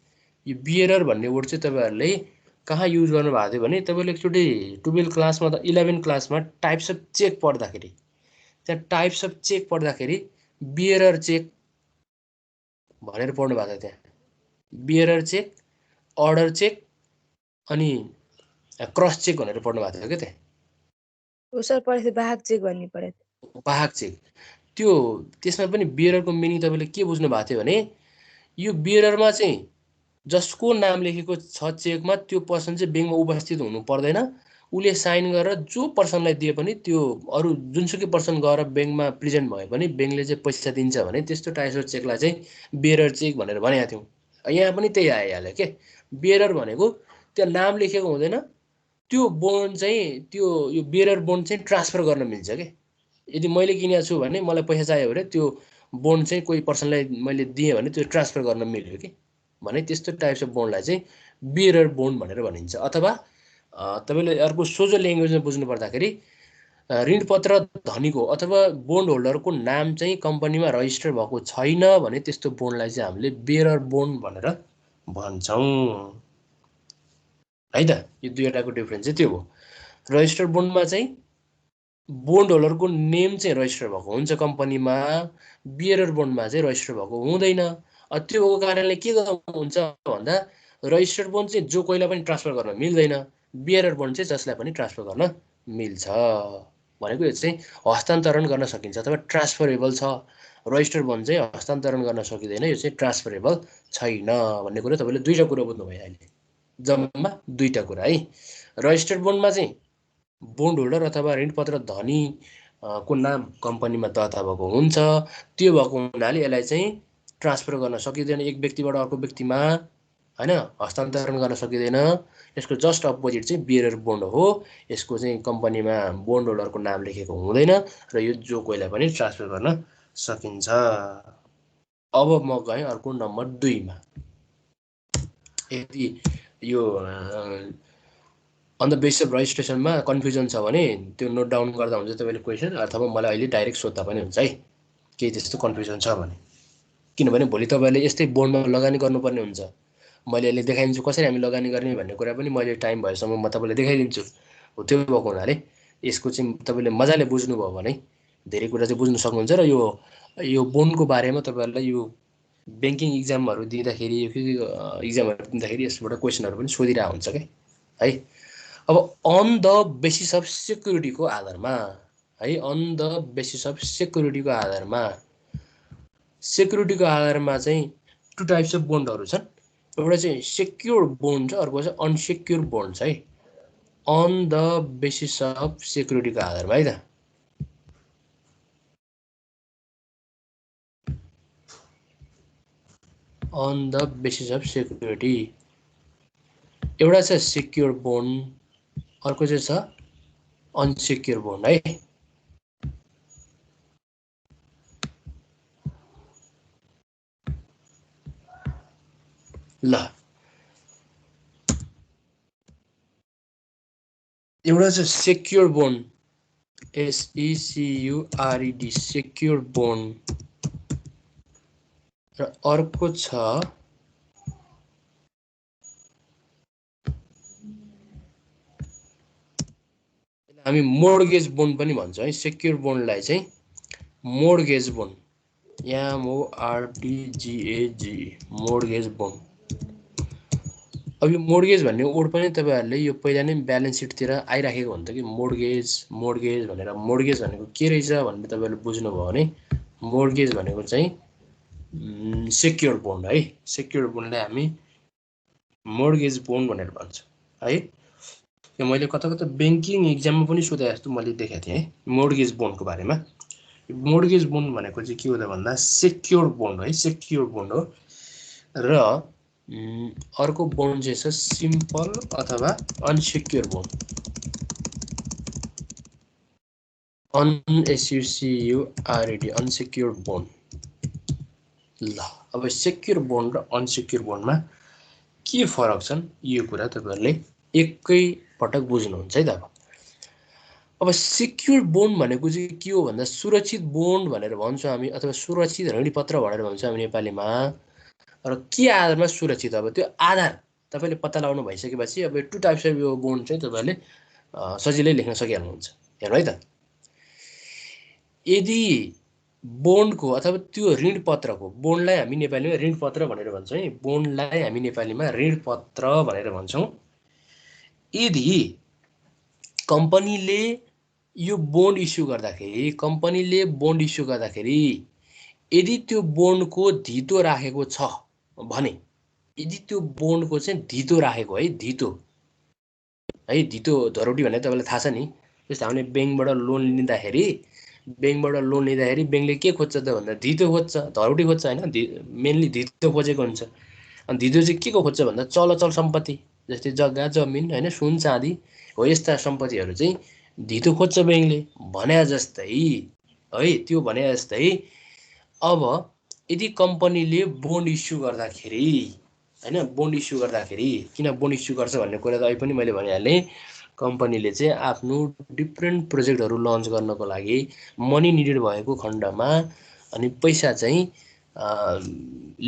A: यो बियरर भन्ने वर्ड चाहिँ तपाईँहरूले कहाँ युज गर्नु भएको थियो भने तपाईँले एकचोटि 12 क्लासमा त 11 क्लासमा टाइप्स अफ चेक पढ्दाखेरि, त्यहाँ टाइप्स अफ चेक पढ्दाखेरि बियरर चेक भनेर पढ्नु भएको थियो। त्यहाँ बियरर चेक, अर्डर चेक अनि क्रस चेक भनेर पढ्नु भएको थियो क्या। त्यहाँ
B: हो सर, पढेको थियो वाहक चेक भन्ने पढेको थियो।
A: वाहक चेक, त्यो त्यसमा पनि बियररको मिनिङ तपाईँले के बुझ्नु भएको थियो भने यो बियररमा चाहिँ जसको नाम लेखेको छ चेकमा त्यो पर्सन चाहिँ ब्याङ्कमा उपस्थित हुनु पर्दैन, उसले साइन गरेर जो पर्सनलाई दिए पनि त्यो अरू जुनसुकै पर्सन गएर ब्याङ्कमा प्रेजेन्ट भए पनि ब्याङ्कले चाहिँ पैसा दिन्छ भने त्यस्तो टाइप्स अफ चेकलाई चाहिँ बियरर चेक भनेर भनेका थियौँ। यहाँ पनि त्यही आइहाल्यो के। बियरर भनेको त्यहाँ नाम लेखेको हुँदैन, त्यो बोन्ड चाहिँ त्यो यो बियरर बोन्ड चाहिँ ट्रान्सफर गर्न मिल्छ के। यदि मैले किनेको छु भने मलाई पैसा चाहियो भने त्यो बोन्ड चाहिँ कोही पर्सनलाई मैले दिएँ भने त्यो ट्रान्सफर गर्न मिल्यो कि भने त्यस्तो टाइप्स अफ बोन्डलाई चाहिँ बियरर बोन्ड भनेर भनिन्छ। अथवा तपाईँले अर्को सोझो ल्याङ्ग्वेजमा बुझ्नु पर्दाखेरि ऋणपत्र धनीको अथवा बोन्ड होल्डरको नाम चाहिँ कम्पनीमा रजिस्टर भएको छैन भने त्यस्तो बोन्डलाई चाहिँ हामीले बियरर बोन्ड भनेर भन्छौँ है त। यो दुईवटाको डिफ्रेन्स चाहिँ त्यो हो। रजिस्टर बोन्डमा चाहिँ बोन्ड होल्डरको नेम चाहिँ रजिस्टर भएको हुन्छ कम्पनीमा, बियरर बोन्डमा चाहिँ रजिस्टर भएको हुँदैन। त्यो भएको कारणले के हुन्छ भन्दा रजिस्टर्ड बोन्ड चाहिँ जो कोहीलाई पनि ट्रान्सफर गर्न मिल्दैन, बियरर बोन्ड चाहिँ जसलाई पनि ट्रान्सफर गर्न मिल्छ भनेको। यो चाहिँ हस्तान्तरण गर्न सकिन्छ अथवा ट्रान्सफरेबल छ। रजिस्टर्ड बोन्ड चाहिँ हस्तान्तरण गर्न सकिँदैन, यो चाहिँ ट्रान्सफरेबल छैन भन्ने कुरो तपाईँले दुईवटा कुरो बुझ्नुभयो अहिले, जम्मा दुईवटा कुरा है। रजिस्टर्ड बोन्डमा चाहिँ बोन्ड होल्डर अथवा ऋणपत्र धनी को नाम कम्पनीमा दर्ता भएको हुन्छ, त्यो भएको हुनाले यसलाई चाहिँ ट्रान्सफर गर्न सकिँदैन एक व्यक्तिबाट अर्को व्यक्तिमा हैन, हस्तान्तरण गर्न सकिँदैन। यसको जस्ट अपोजिट चाहिँ बियरर बोन्ड हो। यसको चाहिँ कम्पनीमा बोन्ड होल्डरको नाम लेखेको हुँदैन र यो जो कोहीलाई पनि ट्रान्सफर गर्न सकिन्छ। अब म गएँ अर्को नम्बर 2 मा। यदि यो अन द बेसिस अफ रजिस्ट्रेसनमा कन्फ्युजन छ भने त्यो नोट डाउन गर्दा हुन्छ तपाईँले क्वेसन, अथवा मलाई अहिले डाइरेक्ट सोध्दा पनि हुन्छ है केही त्यस्तो कन्फ्युजन छ भने। किनभने भोलि तपाईँले यस्तै बोन्डमा लगानी गर्नुपर्ने हुन्छ। मैले अहिले देखाइदिन्छु कसरी हामी लगानी गर्ने भन्ने कुरा पनि मैले टाइम भएसम्म म तपाईँलाई देखाइदिन्छु। हो त्यो भएको हुनाले यसको चाहिँ तपाईँले मजाले बुझ्नुभयो भने धेरै कुरा चाहिँ बुझ्न सक्नुहुन्छ। र यो बोन्डको बारेमा तपाईँहरूलाई यो ब्याङ्किङ इक्जामहरू दिँदाखेरि इक्जामहरू दिँदाखेरि यसबाट क्वेसनहरू पनि सोधिरहेको हुन्छ क्या है। अब अन द बेसिस अफ सेक्युरिटीको आधारमा है, अन द बेसिस अफ सेक्युरिटीको आधारमा चाहिँ टु टाइप्स अफ बोन्डहरू छन्। एउटा चाहिँ सेक्योर बोन्ड छ, अर्को चाहिँ अनसेक्योर बोन्ड छ है। अन द बेसिस अफ सेक्युरिटीको आधारमा है त। On the basis of security एउटा छ सेक्योर बोन्ड, अर्को चाहिँ छ अनसेक्योर बोन्ड है। ल एउटा चाहिँ secure bond, SECURED secure bond, र अर्को छ हामी मोर्गेज बोन्ड पनि भन्छौँ है। सेक्योर बोन्डलाई चाहिँ mortgage bond, MORTGAG mortgage bond. अब यो मोर्गेज भन्ने वर्ड पनि तपाईँहरूले यो पहिला नै ब्यालेन्स सिटतिर आइराखेको हुन्छ कि मोर्गेज भनेर। मोर्गेज भनेको के रहेछ भनेर तपाईँहरूले बुझ्नुभयो भने मोर्गेज भनेको चाहिँ सेक्योर बोन्ड है। सेक्योर बोन्डलाई हामी मोर्गेज बोन्ड भनेर भन्छ है। यो मैले कता कता ब्याङ्किङ इक्जाममा पनि सोधे जस्तो मैले देखाएको थिएँ है मोर्गेज बोन्डको बारेमा। मोर्गेज बोन्ड भनेको चाहिँ के हो त भन्दा सेक्योर बोन्ड है, सेक्योर बोन्ड हो। र अर्को बोन्ड चाहिँ छ सिम्पल अथवा unsecured bond, UNSECURED unsecured bond. ल अब सेक्योर बोन्ड र अनसेक्योर बोन्डमा के फरक छन् यो कुरा तपाईँहरूले एकै पटक बुझ्नुहुन्छ है त। अब सेक्योर बोन्ड भनेको चाहिँ के हो भन्दा सुरक्षित बोन्ड भनेर भन्छौँ हामी, अथवा सुरक्षित ऋणपत्र भनेर भन्छौँ हामी नेपालीमा। र के आधारमा सुरक्षित, अब त्यो आधार तपाईँले पत्ता लगाउनु भइसकेपछि अब टु टाइप्स अफ यो बोन्ड चाहिँ तपाईँहरूले सजिलै लेख्न सकिहाल्नुहुन्छ। हेर्नु है त, यदि बोन्डको अथवा त्यो ऋणपत्रको, बोन्डलाई हामी नेपालीमा ऋणपत्र भनेर भन्छौँ है, बोन्डलाई हामी नेपालीमा ऋणपत्र भनेर भन्छौँ। यदि कम्पनीले यो बोन्ड इस्यु गर्दाखेरि यदि त्यो बोन्डको धितो राखेको छ भने, यदि त्यो बोन्डको चाहिँ धितो राखेको है, धितो धरोटी भनेर तपाईँलाई थाहा छ नि। जस्तो हामीले ब्याङ्कबाट लोन लिँदाखेरि ब्याङ्कले के खोज्छ त भन्दा धितो खोज्छ, धरोटी खोज्छ होइन, मेनली धितो खोजेको हुन्छ। अनि धितो चाहिँ के को खोज्छ भन्दा चलअचल सम्पत्ति जस्तै जग्गा जमिन होइन, सुन चाँदी हो, यस्ता सम्पत्तिहरू चाहिँ धितो खोज्छ ब्याङ्कले भने जस्तै है। त्यो भने जस्तै अब यदि कम्पनीले बोन्ड इस्यु गर्दाखेरि होइन, बोन्ड इस्यु गर्दाखेरि किन बोन्ड इस्यु गर्छ भन्ने कुरा त अहिले पनि मैले भनिहालेँ। कम्पनीले चाहिँ आफ्नो डिफ्रेन्ट प्रोजेक्टहरू लन्च गर्नको लागि मनी निडेड भएको खण्डमा अनि पैसा चाहिँ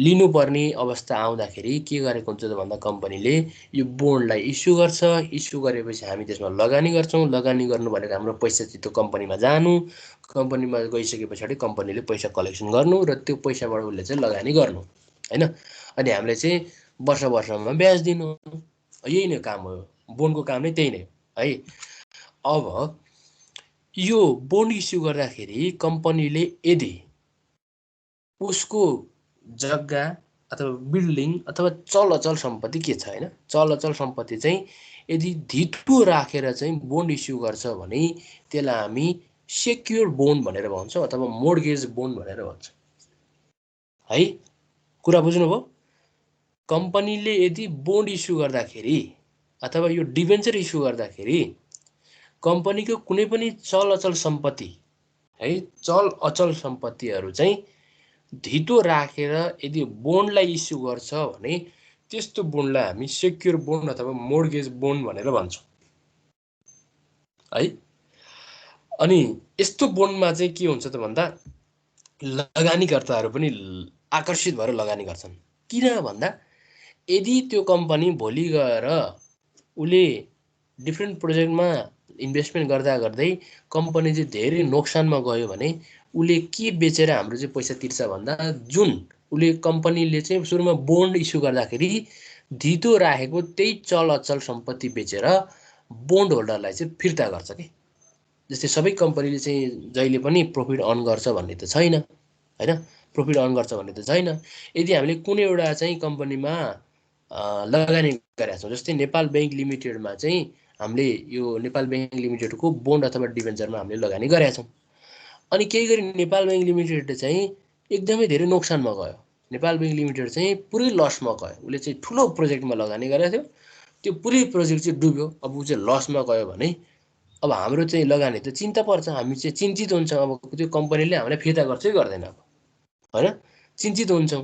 A: लिनुपर्ने अवस्था आउँदाखेरि के गरेको हुन्छ त भन्दा कम्पनीले यो बोन्डलाई इस्यु गर्छ। इस्यु गरेपछि हामी त्यसमा लगानी गर्छौँ। लगानी गर्नु भनेको हाम्रो पैसा चाहिँ त्यो कम्पनीमा जानु, कम्पनीमा गइसके पछाडि कम्पनीले पैसा कलेक्सन गर्नु र त्यो पैसाबाट उसले चाहिँ लगानी गर्नु होइन। अनि हामीले चाहिँ वर्षमा ब्याज दिनु, यही नै काम हो। बोन्डको काम नै त्यही नै है। अब यो बोन्ड इस्यु गर्दाखेरि कम्पनीले यदि उसको जग्गा अथवा बिल्डिङ अथवा चलअचल सम्पत्ति के छ होइन, चलअचल सम्पत्ति चाहिँ यदि धितो राखेर चाहिँ बोन्ड इस्यु गर्छ भने त्यसलाई हामी सेक्योर बोन्ड भनेर भन्छौँ अथवा मोर्गेज बोन्ड भनेर भन्छौँ है। कुरा बुझ्नुभयो? कम्पनीले यदि बोन्ड इस्यु गर्दाखेरि अथवा यो डिबेन्चर इस्यु गर्दाखेरि कम्पनीको कुनै पनि चल अचल सम्पत्ति है, चल अचल सम्पत्तिहरू चाहिँ धितो राखेर यदि बोन्डलाई इस्यु गर्छ भने त्यस्तो बोन्डलाई हामी सेक्युर बोन्ड अथवा मोर्गेज बोन्ड भनेर भन्छौँ है। अनि यस्तो बोन्डमा चाहिँ के हुन्छ त भन्दा लगानीकर्ताहरू पनि आकर्षित भएर लगानी गर्छन्। किन भन्दा यदि त्यो कम्पनी भोलि गएर उसले डिफ्रेन्ट प्रोजेक्टमा इन्भेस्टमेन्ट गर्दा गर्दै कम्पनी चाहिँ धेरै नोक्सानमा गयो भने उसले के बेचेर हाम्रो चाहिँ पैसा तिर्छ भन्दा जुन उसले कम्पनीले चाहिँ सुरुमा बोन्ड इस्यु गर्दाखेरि धितो राखेको त्यही चल अचल सम्पत्ति बेचेर बोन्ड होल्डरलाई चाहिँ फिर्ता गर्छ कि। जस्तै सबै कम्पनीले चाहिँ जहिले पनि प्रफिट अर्न गर्छ भन्ने त छैन हैन, प्रफिट अर्न गर्छ भन्ने त छैन। यदि हामीले कुनै एउटा चाहिँ कम्पनीमा लगानी गरेका छौँ, जस्तै नेपाल ब्याङ्क लिमिटेडमा चाहिँ हामीले यो नेपाल ब्याङ्क लिमिटेडको बोन्ड अथवा डिभेन्चरमा हामीले लगानी गरेका छौँ। अनि केही गरी नेपाल ब्याङ्क लिमिटेड चाहिँ एकदमै धेरै नोक्सानमा गयो। नेपाल ब्याङ्क लिमिटेड चाहिँ पुरै लसमा गयो। उसले चाहिँ ठुलो प्रोजेक्टमा लगानी गरेको थियो, त्यो पुरै प्रोजेक्ट चाहिँ डुब्यो। अब ऊ चाहिँ लसमा गयो भने अब हाम्रो चाहिँ लगानी त चिन्ता पर्छ, हामी चाहिँ चिन्तित हुन्छौँ। अब त्यो कम्पनीले हामीलाई फिर्ता गर्छ कि गर्दैन अब हैन, चिन्तित हुन्छौँ।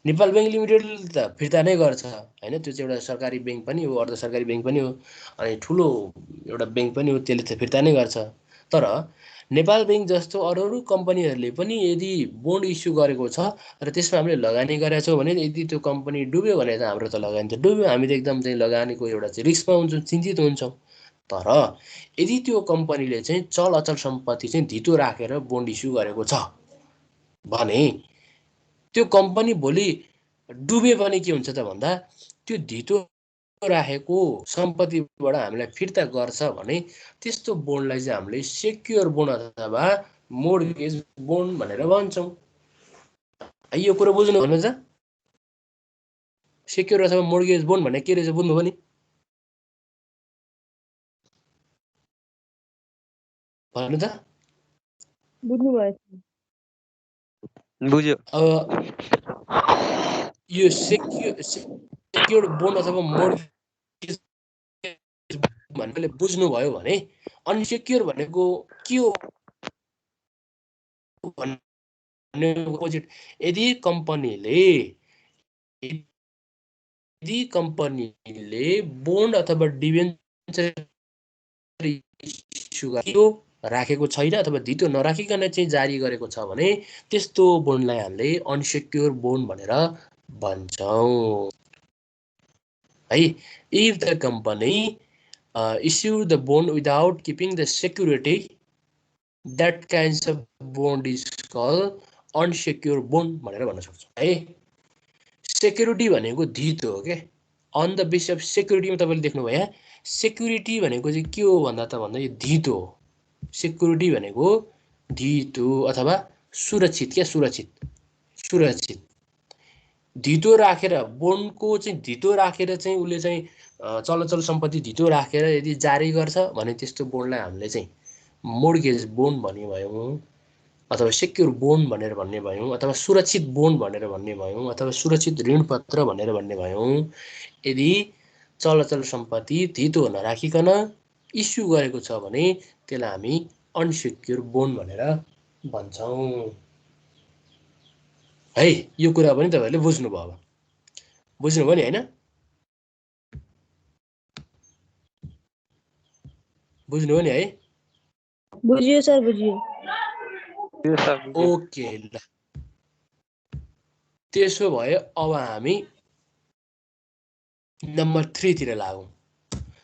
A: नेपाल ब्याङ्क लिमिटेडले त फिर्ता नै गर्छ हैन, त्यो चाहिँ एउटा सरकारी ब्याङ्क पनि हो, अर्ध सरकारी ब्याङ्क पनि हो, अनि ठुलो एउटा ब्याङ्क पनि हो, त्यसले त फिर्ता नै गर्छ। तर नेपाल ब्याङ्क जस्तो अरू कम्पनीहरूले पनि यदि बोन्ड इस्यु गरेको छ र त्यसमा हामीले लगानी गरेका छौँ भने यदि त्यो कम्पनी डुब्यो भने त हाम्रो त लगानी त डुब्यो, हामी त एकदम चाहिँ लगानीको एउटा चाहिँ रिस्कमा हुन्छौँ, चिन्तित हुन्छौँ। तर यदि त्यो कम्पनीले चाहिँ चल अचल सम्पत्ति चाहिँ धितो राखेर बोन्ड इस्यु गरेको छ भने त्यो कम्पनी भोलि डुब्यो भने के हुन्छ त भन्दा त्यो धितो राखेको सम्पत्तिबाट हामीलाई फिर्ता गर्छ भने त्यस्तो बोन्डलाई चाहिँ हामीले सेक्युर बोन्ड अथवा मोर्गेज बोन्ड भनेर भन्छौँ। यो कुरा बुझ्नु भन्नुहुन्छ? सेक्युर अथवा मोर्गेज बोन्ड भन्ने के रहेछ बुझ्नुभयो नि? भन्नु त
B: बुझ्नु भयो?
C: बुझ्यो।
A: अब यो सेक्युर्ड बोन्ड अथवा मोर्गेज भन्नेले बुझ्नुभयो भने अनसेक्युर भनेको के हो भन्ने अपोजिट। यदि कम्पनीले बोन्ड अथवा डिबेन्चर इस्यु राखेको छैन अथवा धितो नराखिकन चाहिँ जारी गरेको छ भने त्यस्तो बोन्डलाई हामीले अनसेक्युर बोन्ड भनेर भन्छौँ है। If the company issue the bond without keeping the security, that kinds of bond is called unsecured bond भनेर भन्न सक्छौँ है। सेक्युरिटी भनेको धितो हो के, अन द बेसिस अफ सेक्युरिटीमा तपाईँले देख्नुभयो यहाँ सेक्युरिटी भनेको चाहिँ के हो भन्दा त भन्दा यो धितो हो। सेक्युरिटी भनेको धितो अथवा सुरक्षित क्या, सुरक्षित धितो राखेर बोन्डको चाहिँ धितो राखेर चाहिँ उसले चाहिँ चलअचल सम्पत्ति धितो राखेर यदि जारी गर्छ भने त्यस्तो बोन्डलाई हामीले चाहिँ मोर्गेज बोन्ड भन्ने भयौँ अथवा सेक्युर बोन्ड भनेर भन्ने भयौँ अथवा सुरक्षित बोन्ड भनेर भन्ने भयौँ अथवा सुरक्षित ऋणपत्र भनेर भन्ने भयौँ। यदि चलअचल सम्पत्ति धितो नराखिकन इस्यु गरेको छ भने त्यसलाई हामी अनसेक्युर बोन्ड भनेर भन्छौँ है। यो कुरा पनि तपाईँहरूले बुझ्नुभयो, अब बुझ्नुभयो नि होइन? बुझ्नुभयो नि है?
B: बुझियो सर, बुझियो।
A: ओके, ल त्यसो भए अब हामी नम्बर 3 तिर लागौँ।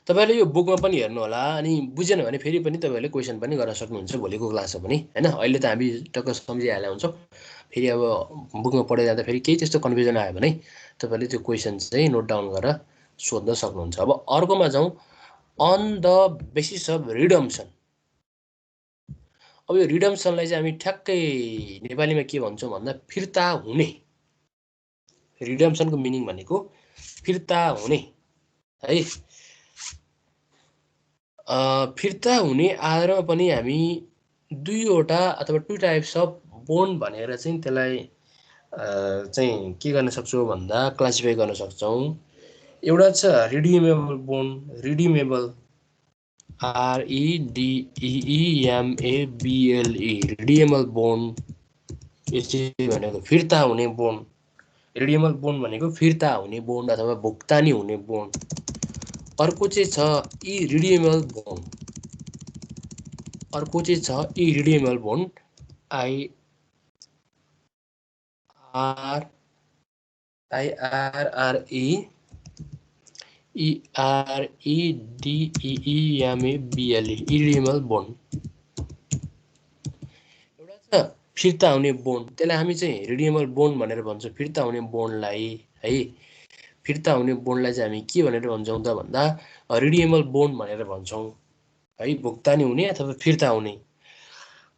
A: तपाईँले यो बुकमा पनि हेर्नु होला, अनि बुझेन भने फेरि पनि तपाईँहरूले क्वेसन पनि गर्न सक्नुहुन्छ भोलिको क्लासमा पनि हैन। अहिले त हामी टक्क सम्झिहाल्या हुन्छौँ, फेरि अब बुकमा पढ्दै जाँदा फेरि केही त्यस्तो कन्फ्युजन आयो भने तपाईँले त्यो क्वेसन चाहिँ नोट डाउन गरेर सोध्न सक्नुहुन्छ। अब अर्कोमा जाउँ, on the basis of redemption. अब यो रिडम्सनलाई चाहिँ हामी ठ्याक्कै नेपालीमा के भन्छौँ भन्दा फिर्ता हुने। रिडम्सनको मिनिङ भनेको फिर्ता हुने है। फिर्ता हुने आधारमा पनि हामी दुईवटा अथवा 2 टाइप्स अफ बोन्ड भनेर चाहिँ त्यसलाई चाहिँ के गर्न सक्छौँ भन्दा क्लासिफाई गर्न सक्छौँ। एउटा छ redeemable bond, redeemable REDEEMABLE redeemable bond, यो चाहिँ भनेको फिर्ता हुने बोन्ड। रिडिएबल बोन्ड भनेको फिर्ता हुने बोन्ड अथवा भुक्तानी हुने बोन्ड। अर्को चाहिँ छ इरिडिएबल बोन्ड। अर्को चाहिँ छ इरिडिएबल बोन्ड, IREDEEBLE इरिडिएबल बोन्ड एउटा छ फिर्ता हुने बोन्ड, त्यसलाई हामी चाहिँ रिडिएबल बोन्ड भनेर भन्छौँ। फिर्ता हुने बोन्डलाई है, फिर्ता हुने बोन्डलाई चाहिँ हामी के भनेर भन्छौँ त भन्दा रिडिएबल बोन्ड भनेर भन्छौँ है, भुक्तानी हुने अथवा फिर्ता हुने।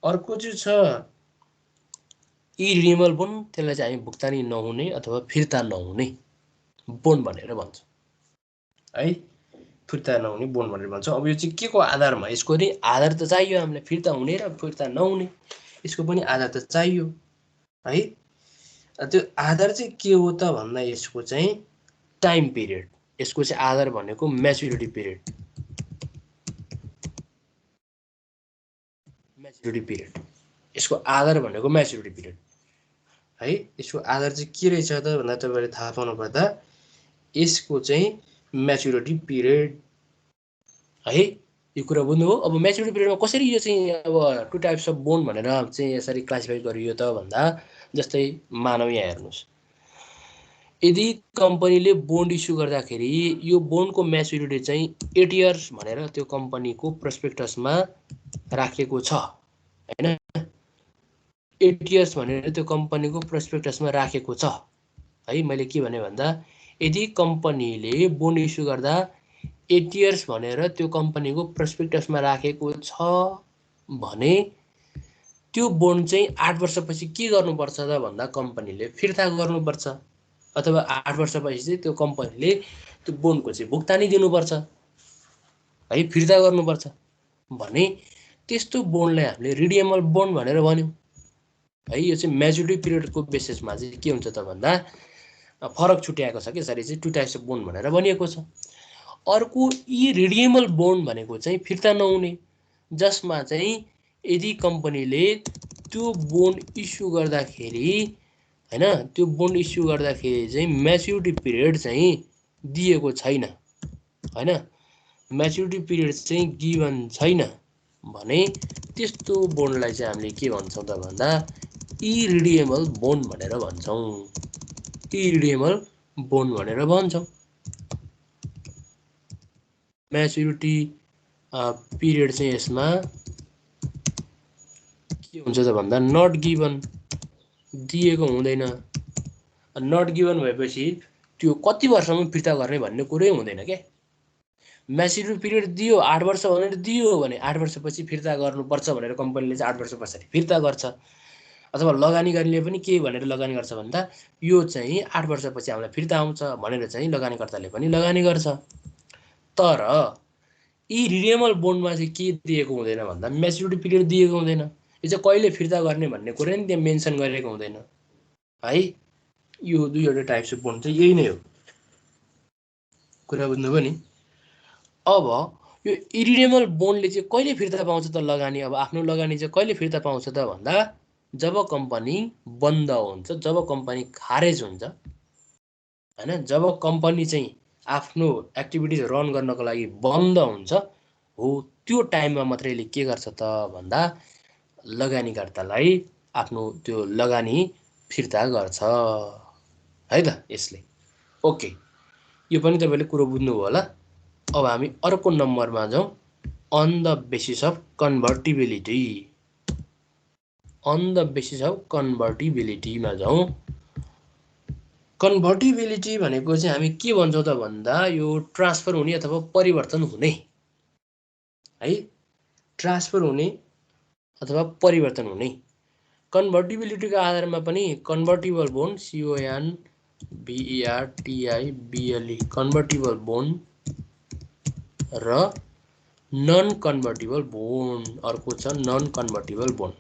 A: अर्को चाहिँ छ इरिडिएबल बोन्ड, त्यसलाई चाहिँ हामी भुक्तानी नहुने अथवा फिर्ता नहुने बोन्ड भनेर भन्छौँ है, फिर्ता नहुने बोन्ड भनेर भन्छौँ। अब यो चाहिँ के को आधारमा, यसको नि आधार त चाहियो हामीलाई, फिर्ता हुने र फिर्ता नहुने यसको पनि आधार त चाहियो है। त्यो आधार चाहिँ के हो त भन्दा यसको चाहिँ टाइम पिरियड, यसको चाहिँ आधार भनेको म्याच्युरिटी पिरियड, म्याच्युरिटी पिरियड, यसको आधार भनेको म्याच्युरिटी पिरियड है। यसको आधार चाहिँ के रहेछ त भन्दा तपाईँले थाहा पाउनु पर्दा यसको चाहिँ म्याच्युरिटी पिरियड है, यो कुरा बुझ्नु हो। अब म्याच्युरिटी पिरियडमा कसरी यो चाहिँ अब टु टाइप्स अफ बोन्ड भनेर चाहिँ यसरी क्लासिफाई गरियो त भन्दा, जस्तै मानव यहाँ हेर्नुहोस्, यदि कम्पनीले बोन्ड इस्यु गर्दाखेरि यो बोन्डको म्याच्युरिटी चाहिँ 8 इयर्स भनेर त्यो कम्पनीको प्रोस्पेक्टसमा राखेको छ हैन, 8 इयर्स भनेर त्यो कम्पनीको प्रोस्पेक्टसमा राखेको छ है। मैले के भने भन्दा यदि कम्पनीले बोन्ड इस्यु गर्दा 8 इयर्स भनेर त्यो कम्पनीको प्रोस्पेक्टसमा राखेको छ भने त्यो बोन्ड चाहिँ 8 वर्षपछि के गर्नुपर्छ त भन्दा कम्पनीले फिर्ता गर्नुपर्छ, अथवा 8 वर्षपछि चाहिँ त्यो कम्पनीले त्यो बोन्डको चाहिँ भुक्तानी दिनुपर्छ है, फिर्ता गर्नुपर्छ भने त्यस्तो बोन्डलाई हामीले रिडिएबल बोन्ड भनेर भन्यौँ है। यो चाहिँ म्याच्युरिटी पिरियडको बेसिसमा चाहिँ के हुन्छ त भन्दा फरक छुट्याएको छ कि यसरी चाहिँ टु टाइप्स अफ बोन्ड भनेर भनिएको छ। अर्को इरिडिएबल बोन्ड भनेको चाहिँ फिर्ता नहुने, जसमा चाहिँ यदि कम्पनीले त्यो बोन्ड इस्यु गर्दाखेरि हैन, त्यो बोन्ड इस्यु गर्दाखेरि चाहिँ म्याच्युरिटी पिरियड चाहिँ दिएको छैन हैन, म्याच्युरिटी पिरियड चाहिँ गिभन छैन भने त्यस्तो बोन्डलाई चाहिँ हामीले के भन्छौँ त भन्दा इरिडिएबल बोन्ड भनेर भन्छौँ, इरिडिएबल बोन्ड भनेर भन्छौँ। म्याच्युरिटी पिरियड चाहिँ यसमा के हुन्छ त भन्दा नट गिभन, दिएको हुँदैन। नट गिभन भएपछि त्यो कति वर्षमा फिर्ता गर्ने भन्ने कुरै हुँदैन के। म्याच्युरिटी पिरियड दियो 8 वर्ष भनेर दियो भने 8 वर्षपछि फिर्ता गर्नुपर्छ भनेर कम्पनीले चाहिँ 8 वर्ष पछाडि फिर्ता गर्छ, अथवा लगानी गर्ने पनि के भनेर लगानी गर्छ भन्दा यो चाहिँ 8 वर्षपछि हामीलाई फिर्ता आउँछ भनेर चाहिँ लगानीकर्ताले पनि लगानी गर्छ। तर इरिडिएबल बोन्डमा चाहिँ के दिएको हुँदैन भन्दा म्याच्युरिटी पिरियड दिएको हुँदैन, यो चाहिँ कहिले फिर्ता गर्ने भन्ने कुरा नि त्यहाँ मेन्सन गरेको हुँदैन है। यो दुईवटा टाइप्स अफ बोन्ड चाहिँ यही नै हो, कुरा बुझ्नुभयो नि। अब यो इरिडिएबल बोन्डले चाहिँ कहिले फिर्ता पाउँछ त लगानी, अब आफ्नो लगानी चाहिँ कहिले फिर्ता पाउँछ त भन्दा जब कम्पनी बन्द हुन्छ, जब कम्पनी खारेज हुन्छ हैन, जब कम्पनी चाहिँ आफ्नो एक्टिभिटिज रन गर्नको लागि बन्द हुन्छ हो, त्यो टाइममा मात्रै यसले के गर्छ त भन्दा लगानीकर्तालाई आफ्नो त्यो लगानी फिर्ता गर्छ है त यसले। ओके, यो पनि तपाईले कुरो बुझ्नुभयो होला। अब हामी अर्को नम्बरमा जाउँ, on the basis of convertibility. On the basis of कन्भर्टिबिलिटीमा जाउँ। कन्भर्टिबिलिटी भनेको चाहिँ हामी के भन्छौँ त भन्दा यो ट्रान्सफर हुने अथवा परिवर्तन हुने है, ट्रान्सफर हुने अथवा परिवर्तन हुने। कन्भर्टिबिलिटीको आधारमा पनि कन्भर्टिबल बोन्ड CONVERTIBLE कन्भर्टिबल बोन्ड र नन कन्भर्टिबल बोन्ड, अर्को छ नन कन्भर्टिबल बोन्ड।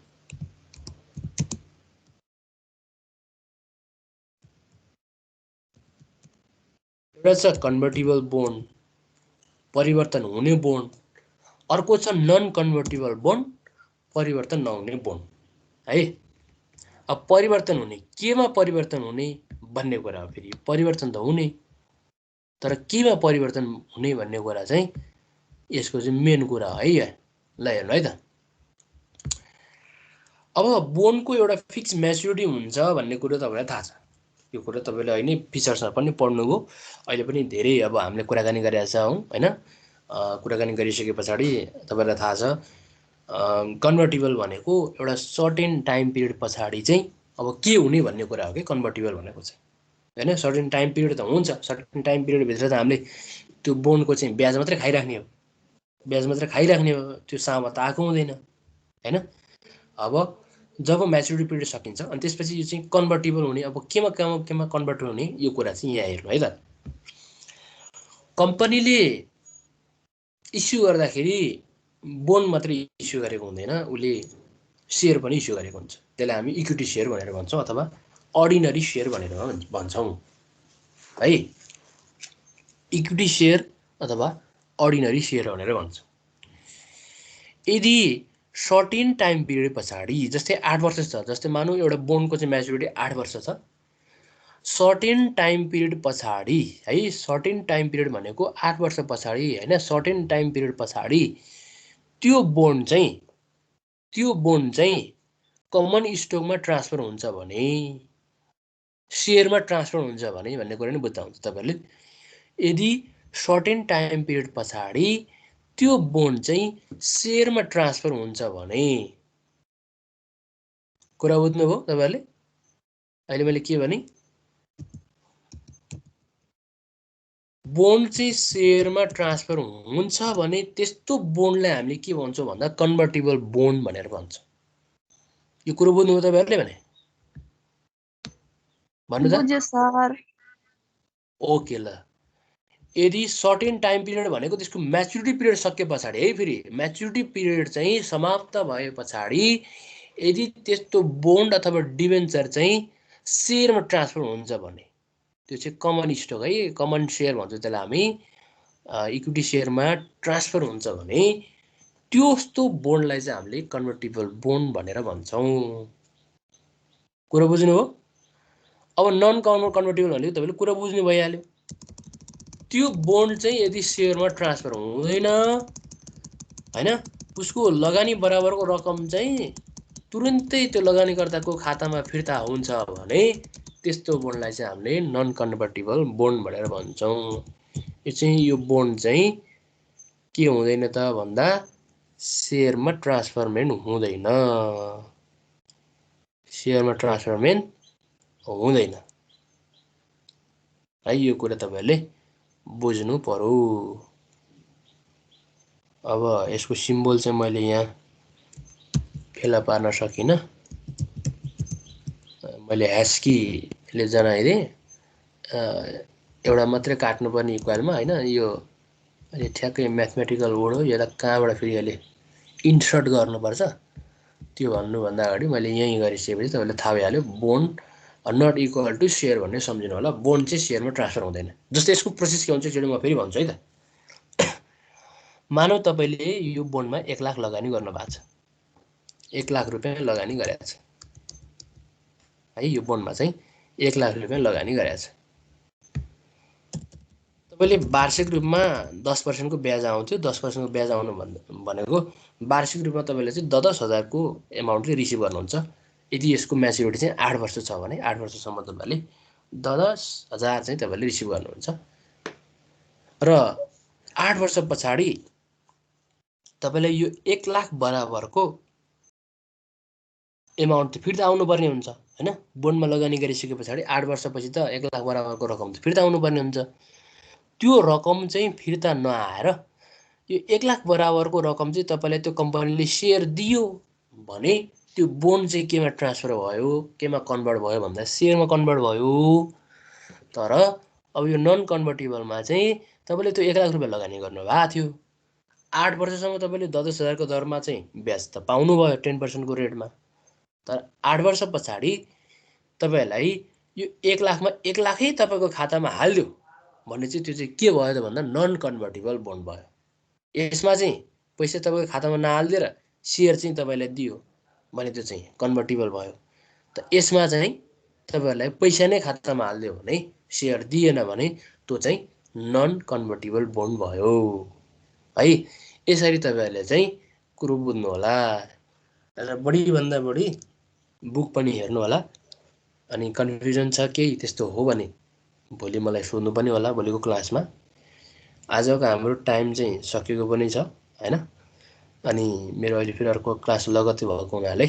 A: एउटा छ कन्भर्टिबल बोन्ड, परिवर्तन हुने बोन्ड, अर्को छ नन कन्भर्टिबल बोन्ड, परिवर्तन नहुने बोन्ड है। अब परिवर्तन हुने केमा परिवर्तन हुने भन्ने कुरा हो। फेरि परिवर्तन त हुने, तर केमा परिवर्तन हुने भन्ने कुरा चाहिँ यसको चाहिँ मेन कुरा है। ल हेर्नु है त, अब बोन्डको एउटा फिक्स म्याच्युरिटी हुन्छ भन्ने कुरो तपाईँलाई थाहा छ। यो कुरा तपाईँले अहिले फिचर्समा पनि पढ्नुभयो, अहिले पनि धेरै अब हामीले कुराकानी गरिरहेका छौँ होइन। कुराकानी गरिसके पछाडि तपाईँलाई थाहा छ कन्भर्टिबल भनेको एउटा सर्टेन टाइम पिरियड पछाडि चाहिँ अब के हुने भन्ने कुरा हो कि कन्भर्टिबल भनेको चाहिँ होइन। सर्टेन टाइम पिरियड त हुन्छ, सर्टेन टाइम पिरियडभित्र त हामीले त्यो बोन्डको चाहिँ ब्याज मात्रै खाइराख्ने हो, ब्याज मात्रै खाइराख्ने हो, त्यो सामा त आएको हुँदैन होइन। अब जब म्याच्युरिटी पिरियड सकिन्छ अनि त्यसपछि यो चाहिँ कन्भर्टेबल हुने, अब केमा कन्भर्ट हुने यो कुरा चाहिँ यहाँ हेर्नु है त। कम्पनीले इस्यु गर्दाखेरि बोन्ड मात्रै इस्यु गरेको हुँदैन, उसले सेयर पनि इस्यु गरेको हुन्छ। त्यसलाई हामी इक्विटी सेयर भनेर भन्छौँ अथवा अर्डिनरी सेयर भनेर भन्छौँ है। इक्विटी सेयर अथवा अर्डिनरी सेयर भनेर भन्छौँ। यदि सर्टेन टाइम पिरियड पछाडि, जस्तै 8 वर्ष छ, जस्तै मानौँ एउटा बोन्डको चाहिँ म्याच्युरिटी 8 वर्ष छ, सर्टेन टाइम पिरियड पछाडि है, सर्टेन टाइम पिरियड भनेको 8 वर्ष पछाडि होइन, सर्टेन टाइम पिरियड पछाडि त्यो बोन्ड चाहिँ कमन स्टकमा ट्रान्सफर हुन्छ भने, सेयरमा ट्रान्सफर हुन्छ भने भन्ने कुरा नै बुझ्दा हुन्छ तपाईँहरूले। यदि सर्टेन टाइम पिरियड पछाडि त्यो बोन्ड चाहिँ सेयरमा ट्रान्सफर हुन्छ भने, कुरा बुझ्नुभयो तपाईँहरूले? अहिले मैले के भने, बोन्ड चाहिँ सेयरमा ट्रान्सफर हुन्छ भने त्यस्तो बोन्डलाई हामीले के भन्छौँ भन्दा कन्भर्टेबल बोन्ड भनेर भन्छौँ। यो कुरो बुझ्नुभयो तपाईँहरूले भने? भन्नु त।
B: बुझ्यो सर।
A: ओके ल, यदि सर्टेन टाइम पिरियड भनेको त्यसको म्याच्युरिटी पिरियड सके पछाडि है, फेरि म्याच्युरिटी पिरियड चाहिँ समाप्त भए पछाडि यदि त्यस्तो बोन्ड अथवा डिबेन्चर चाहिँ सेयरमा ट्रान्सफर हुन्छ भने, त्यो चाहिँ कमन स्टक है, कमन सेयर भन्छौँ त्यसलाई हामी, इक्विटी सेयरमा ट्रान्सफर हुन्छ भने त्यस्तो बोन्डलाई चाहिँ हामीले कन्भर्टेबल बोन्ड भनेर भन्छौँ। कुरा बुझ्नुभयो? अब नन कन्भर्टेबल भनेको तपाईँले कुरा बुझ्नु भइहाल्यो। त्यो बोन्ड चाहिँ यदि सेयरमा ट्रान्सफर हुँदैन होइन, उसको लगानी बराबरको रकम चाहिँ तुरुन्तै त्यो लगानीकर्ताको खातामा फिर्ता हुन्छ भने त्यस्तो बोन्डलाई चाहिँ हामीले नन कन्भर्टेबल बोन्ड भनेर भन्छौँ। यो चाहिँ यो बोन्ड चाहिँ के हुँदैन त भन्दा सेयरमा ट्रान्सफरमेन्ट हुँदैन, सेयरमा ट्रान्सफरमेन्ट हुँदैन है। यो कुरा तपाईँहरूले बुझ्नु पर्यो। अब यसको सिम्बल चाहिँ मैले यहाँ फेला पार्न सकिनँ, मैले ह्यास्कीले जनाइदिएँ, एउटा मात्रै काट्नुपर्ने इक्वलमा होइन। यो अहिले ठ्याक्कै म्याथमेटिकल वर्ड हो, यसलाई कहाँबाट फेरि अहिले इन्सर्ट गर्नुपर्छ त्यो भन्नुभन्दा अगाडि मैले यहीँ गरिसकेपछि तपाईँलाई थाहा भइहाल्यो। Bond not equal to share भन्ने सम्झिनु होला। बोन्ड चाहिँ सेयरमा ट्रान्सफर हुँदैन। जस्तै यसको प्रोसेस के हुन्छ एकचोटि म फेरि भन्छु है त। मानौ तपाईँले यो बोन्डमा 1 लाख लगानी गर्नुभएको छ, 1 लाख रुपियाँ लगानी गरेको छ है। यो बोन्डमा चाहिँ 1 लाख रुपियाँ लगानी गरेको छ। तपाईँले वार्षिक रूपमा 10% ब्याज आउँथ्यो। 10% ब्याज आउनु भनेको वार्षिक रूपमा तपाईँले चाहिँ 10,000 को एमाउन्ट चाहिँ रिसिभ गर्नुहुन्छ। यदि यसको म्याच्युरिटी चाहिँ 8 वर्ष छ भने 8 वर्षसम्म तपाईँले 10,000 चाहिँ तपाईँले रिसिभ गर्नुहुन्छ र 8 वर्ष पछाडि तपाईँलाई यो 1 लाख बराबरको एमाउन्ट फिर्ता आउनुपर्ने हुन्छ होइन। बोन्डमा लगानी गरिसके पछाडि 8 वर्षपछि त 1 लाख बराबरको रकम त फिर्ता आउनुपर्ने हुन्छ। त्यो रकम चाहिँ फिर्ता नआएर यो 1 लाख बराबरको रकम चाहिँ तपाईँलाई त्यो कम्पनीले सेयर दियो भने त्यो बोन्ड चाहिँ केमा ट्रान्सफर भयो, केमा कन्भर्ट भयो भन्दा सेयरमा कन्भर्ट भयो। तर अब यो नन कन्भर्टेबलमा चाहिँ तपाईँले त्यो 1 लाख रुपियाँ लगानी गर्नुभएको थियो, 8 वर्षसम्म तपाईँले 10,000 को दरमा चाहिँ ब्याज त पाउनुभयो 10% को रेटमा। तर 8 वर्ष पछाडि तपाईँहरूलाई यो 1 लाखमा 1 लाखै तपाईँको खातामा हालिदियो भने चाहिँ त्यो चाहिँ के भयो त भन्दा नन कन्भर्टेबल बोन्ड भयो। यसमा चाहिँ पैसा तपाईँको खातामा नहालिदिएर सेयर चाहिँ तपाईँलाई दियो भने त्यो चाहिँ कन्भर्टेबल भयो। त यसमा चाहिँ तपाईहरुलाई पैसा नै खातामा हाल्दियो भने सेयर दिएन भने त्यो चाहिँ नन कन्भर्टिबल बोन्ड भयो है। यसरी तपाईहरुले चाहिँ कुरो बुझ्नु होला र बढी भन्दा बढी बुक पनि हेर्नु होला। अनि कन्फ्युजन छ केही त्यस्तो हो भने भोलि मलाई सोध्नु पनि होला भोलिको क्लासमा। आजको हाम्रो टाइम चाहिँ सकिएको पनि छ हैन। अनि मेरो अहिले फेरि अर्को क्लास लगत्तै भएको हुनाले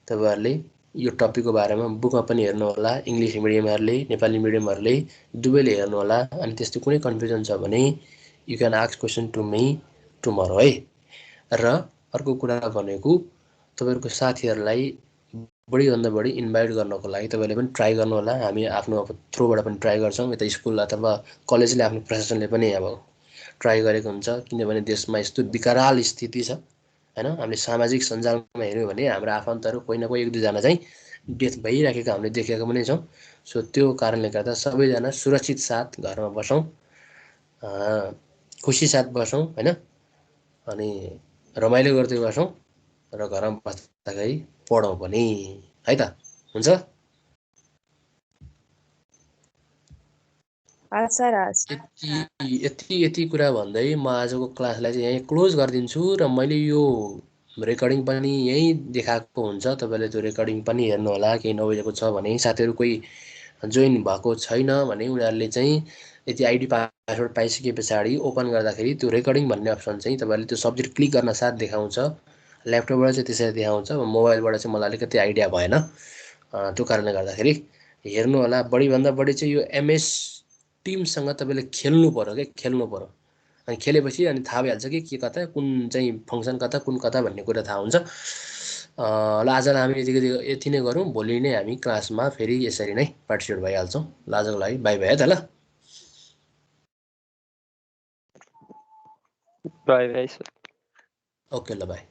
A: तपाईहरुले यो टपिकको बारेमा बुकमा पनि हेर्नु होला। इङ्ग्लिश मिडियमहरुले नेपाली मिडियमहरुले दुवैले हेर्नु होला। अनि त्यस्तो कुनै कन्फ्युजन छ भने you can ask question to me tomorrow है। र अर्को कुरा भनेको तपाईहरुको साथीहरुलाई बढी भन्दा बढी इन्भाइट गर्नको लागि तपाईले पनि ट्राई गर्नु होला। हामी आफ्नो थ्रुबाट पनि ट्राई गर्छौं। यता स्कुल अथवा कलेजले आफ्नो प्रशासनले पनि अब ट्राई गरेको हुन्छ। किनभने देशमा यस्तो विकराल स्थिति छ हैन। हामीले सामाजिक सञ्जालमा हेर्यौं भने हाम्रो आफन्तहरु कोही न कोही एक दुई जना चाहिँ डेथ भइराखेको हामीले देखेको पनि छौं। सो त्यो कारणले गर्दा सबैजना सुरक्षित साथ घरमा बसौं, खुसी साथ बसौं हैन। अनि रमाइलो गर्दै बसौं र घरमा बस्दाखेरि पढौं पनि है त। हुन्छ। यति कुरा भन्दै म आजको क्लासलाई चाहिँ यहीँ क्लोज गरिदिन्छु र मैले यो रेकर्डिङ पनि यहीँ देखाएको हुन्छ। तपाईले त्यो रेकर्डिङ पनि हेर्नु होला। केही नबुझेको छ भने साथीहरु कोही जोइन भएको छैन भने उनीहरुले चाहिँ यति आइडी पासवर्ड पाइसके पछाडि ओपन गर्दाखेरि त्यो रेकर्डिङ भन्ने अप्सन चाहिँ तपाईले त्यो सब्जेक्ट क्लिक गर्न साथ देखाउँछ। ल्यापटपबाट चाहिँ त्यसरी देखाउँछ। मोबाइलबाट चाहिँ मलाई अलिकति आइडिया भएन। त्यो कारणले गर्दाखेरि हेर्नु होला। बढी भन्दा बढी चाहिँ यो एमएस टिमसँग तपाईले खेल्नु पर्यो के खेल्नु पर्यो। अनि खेलेपछि अनि थाहा भइहाल्छ कि के कता कुन चाहिँ फंक्सन कता कुन कता भन्ने कुरा थाहा हुन्छ। ल आजलाई हामी यति नै गरौँ। भोलि नै हामी क्लासमा फेरि यसरी नै पार्टिसिपेट भइहाल्छौँ। ल आजको लागि बाइ बाइ है त ल।
C: Bye bye sir.
A: ओके ल बाइ।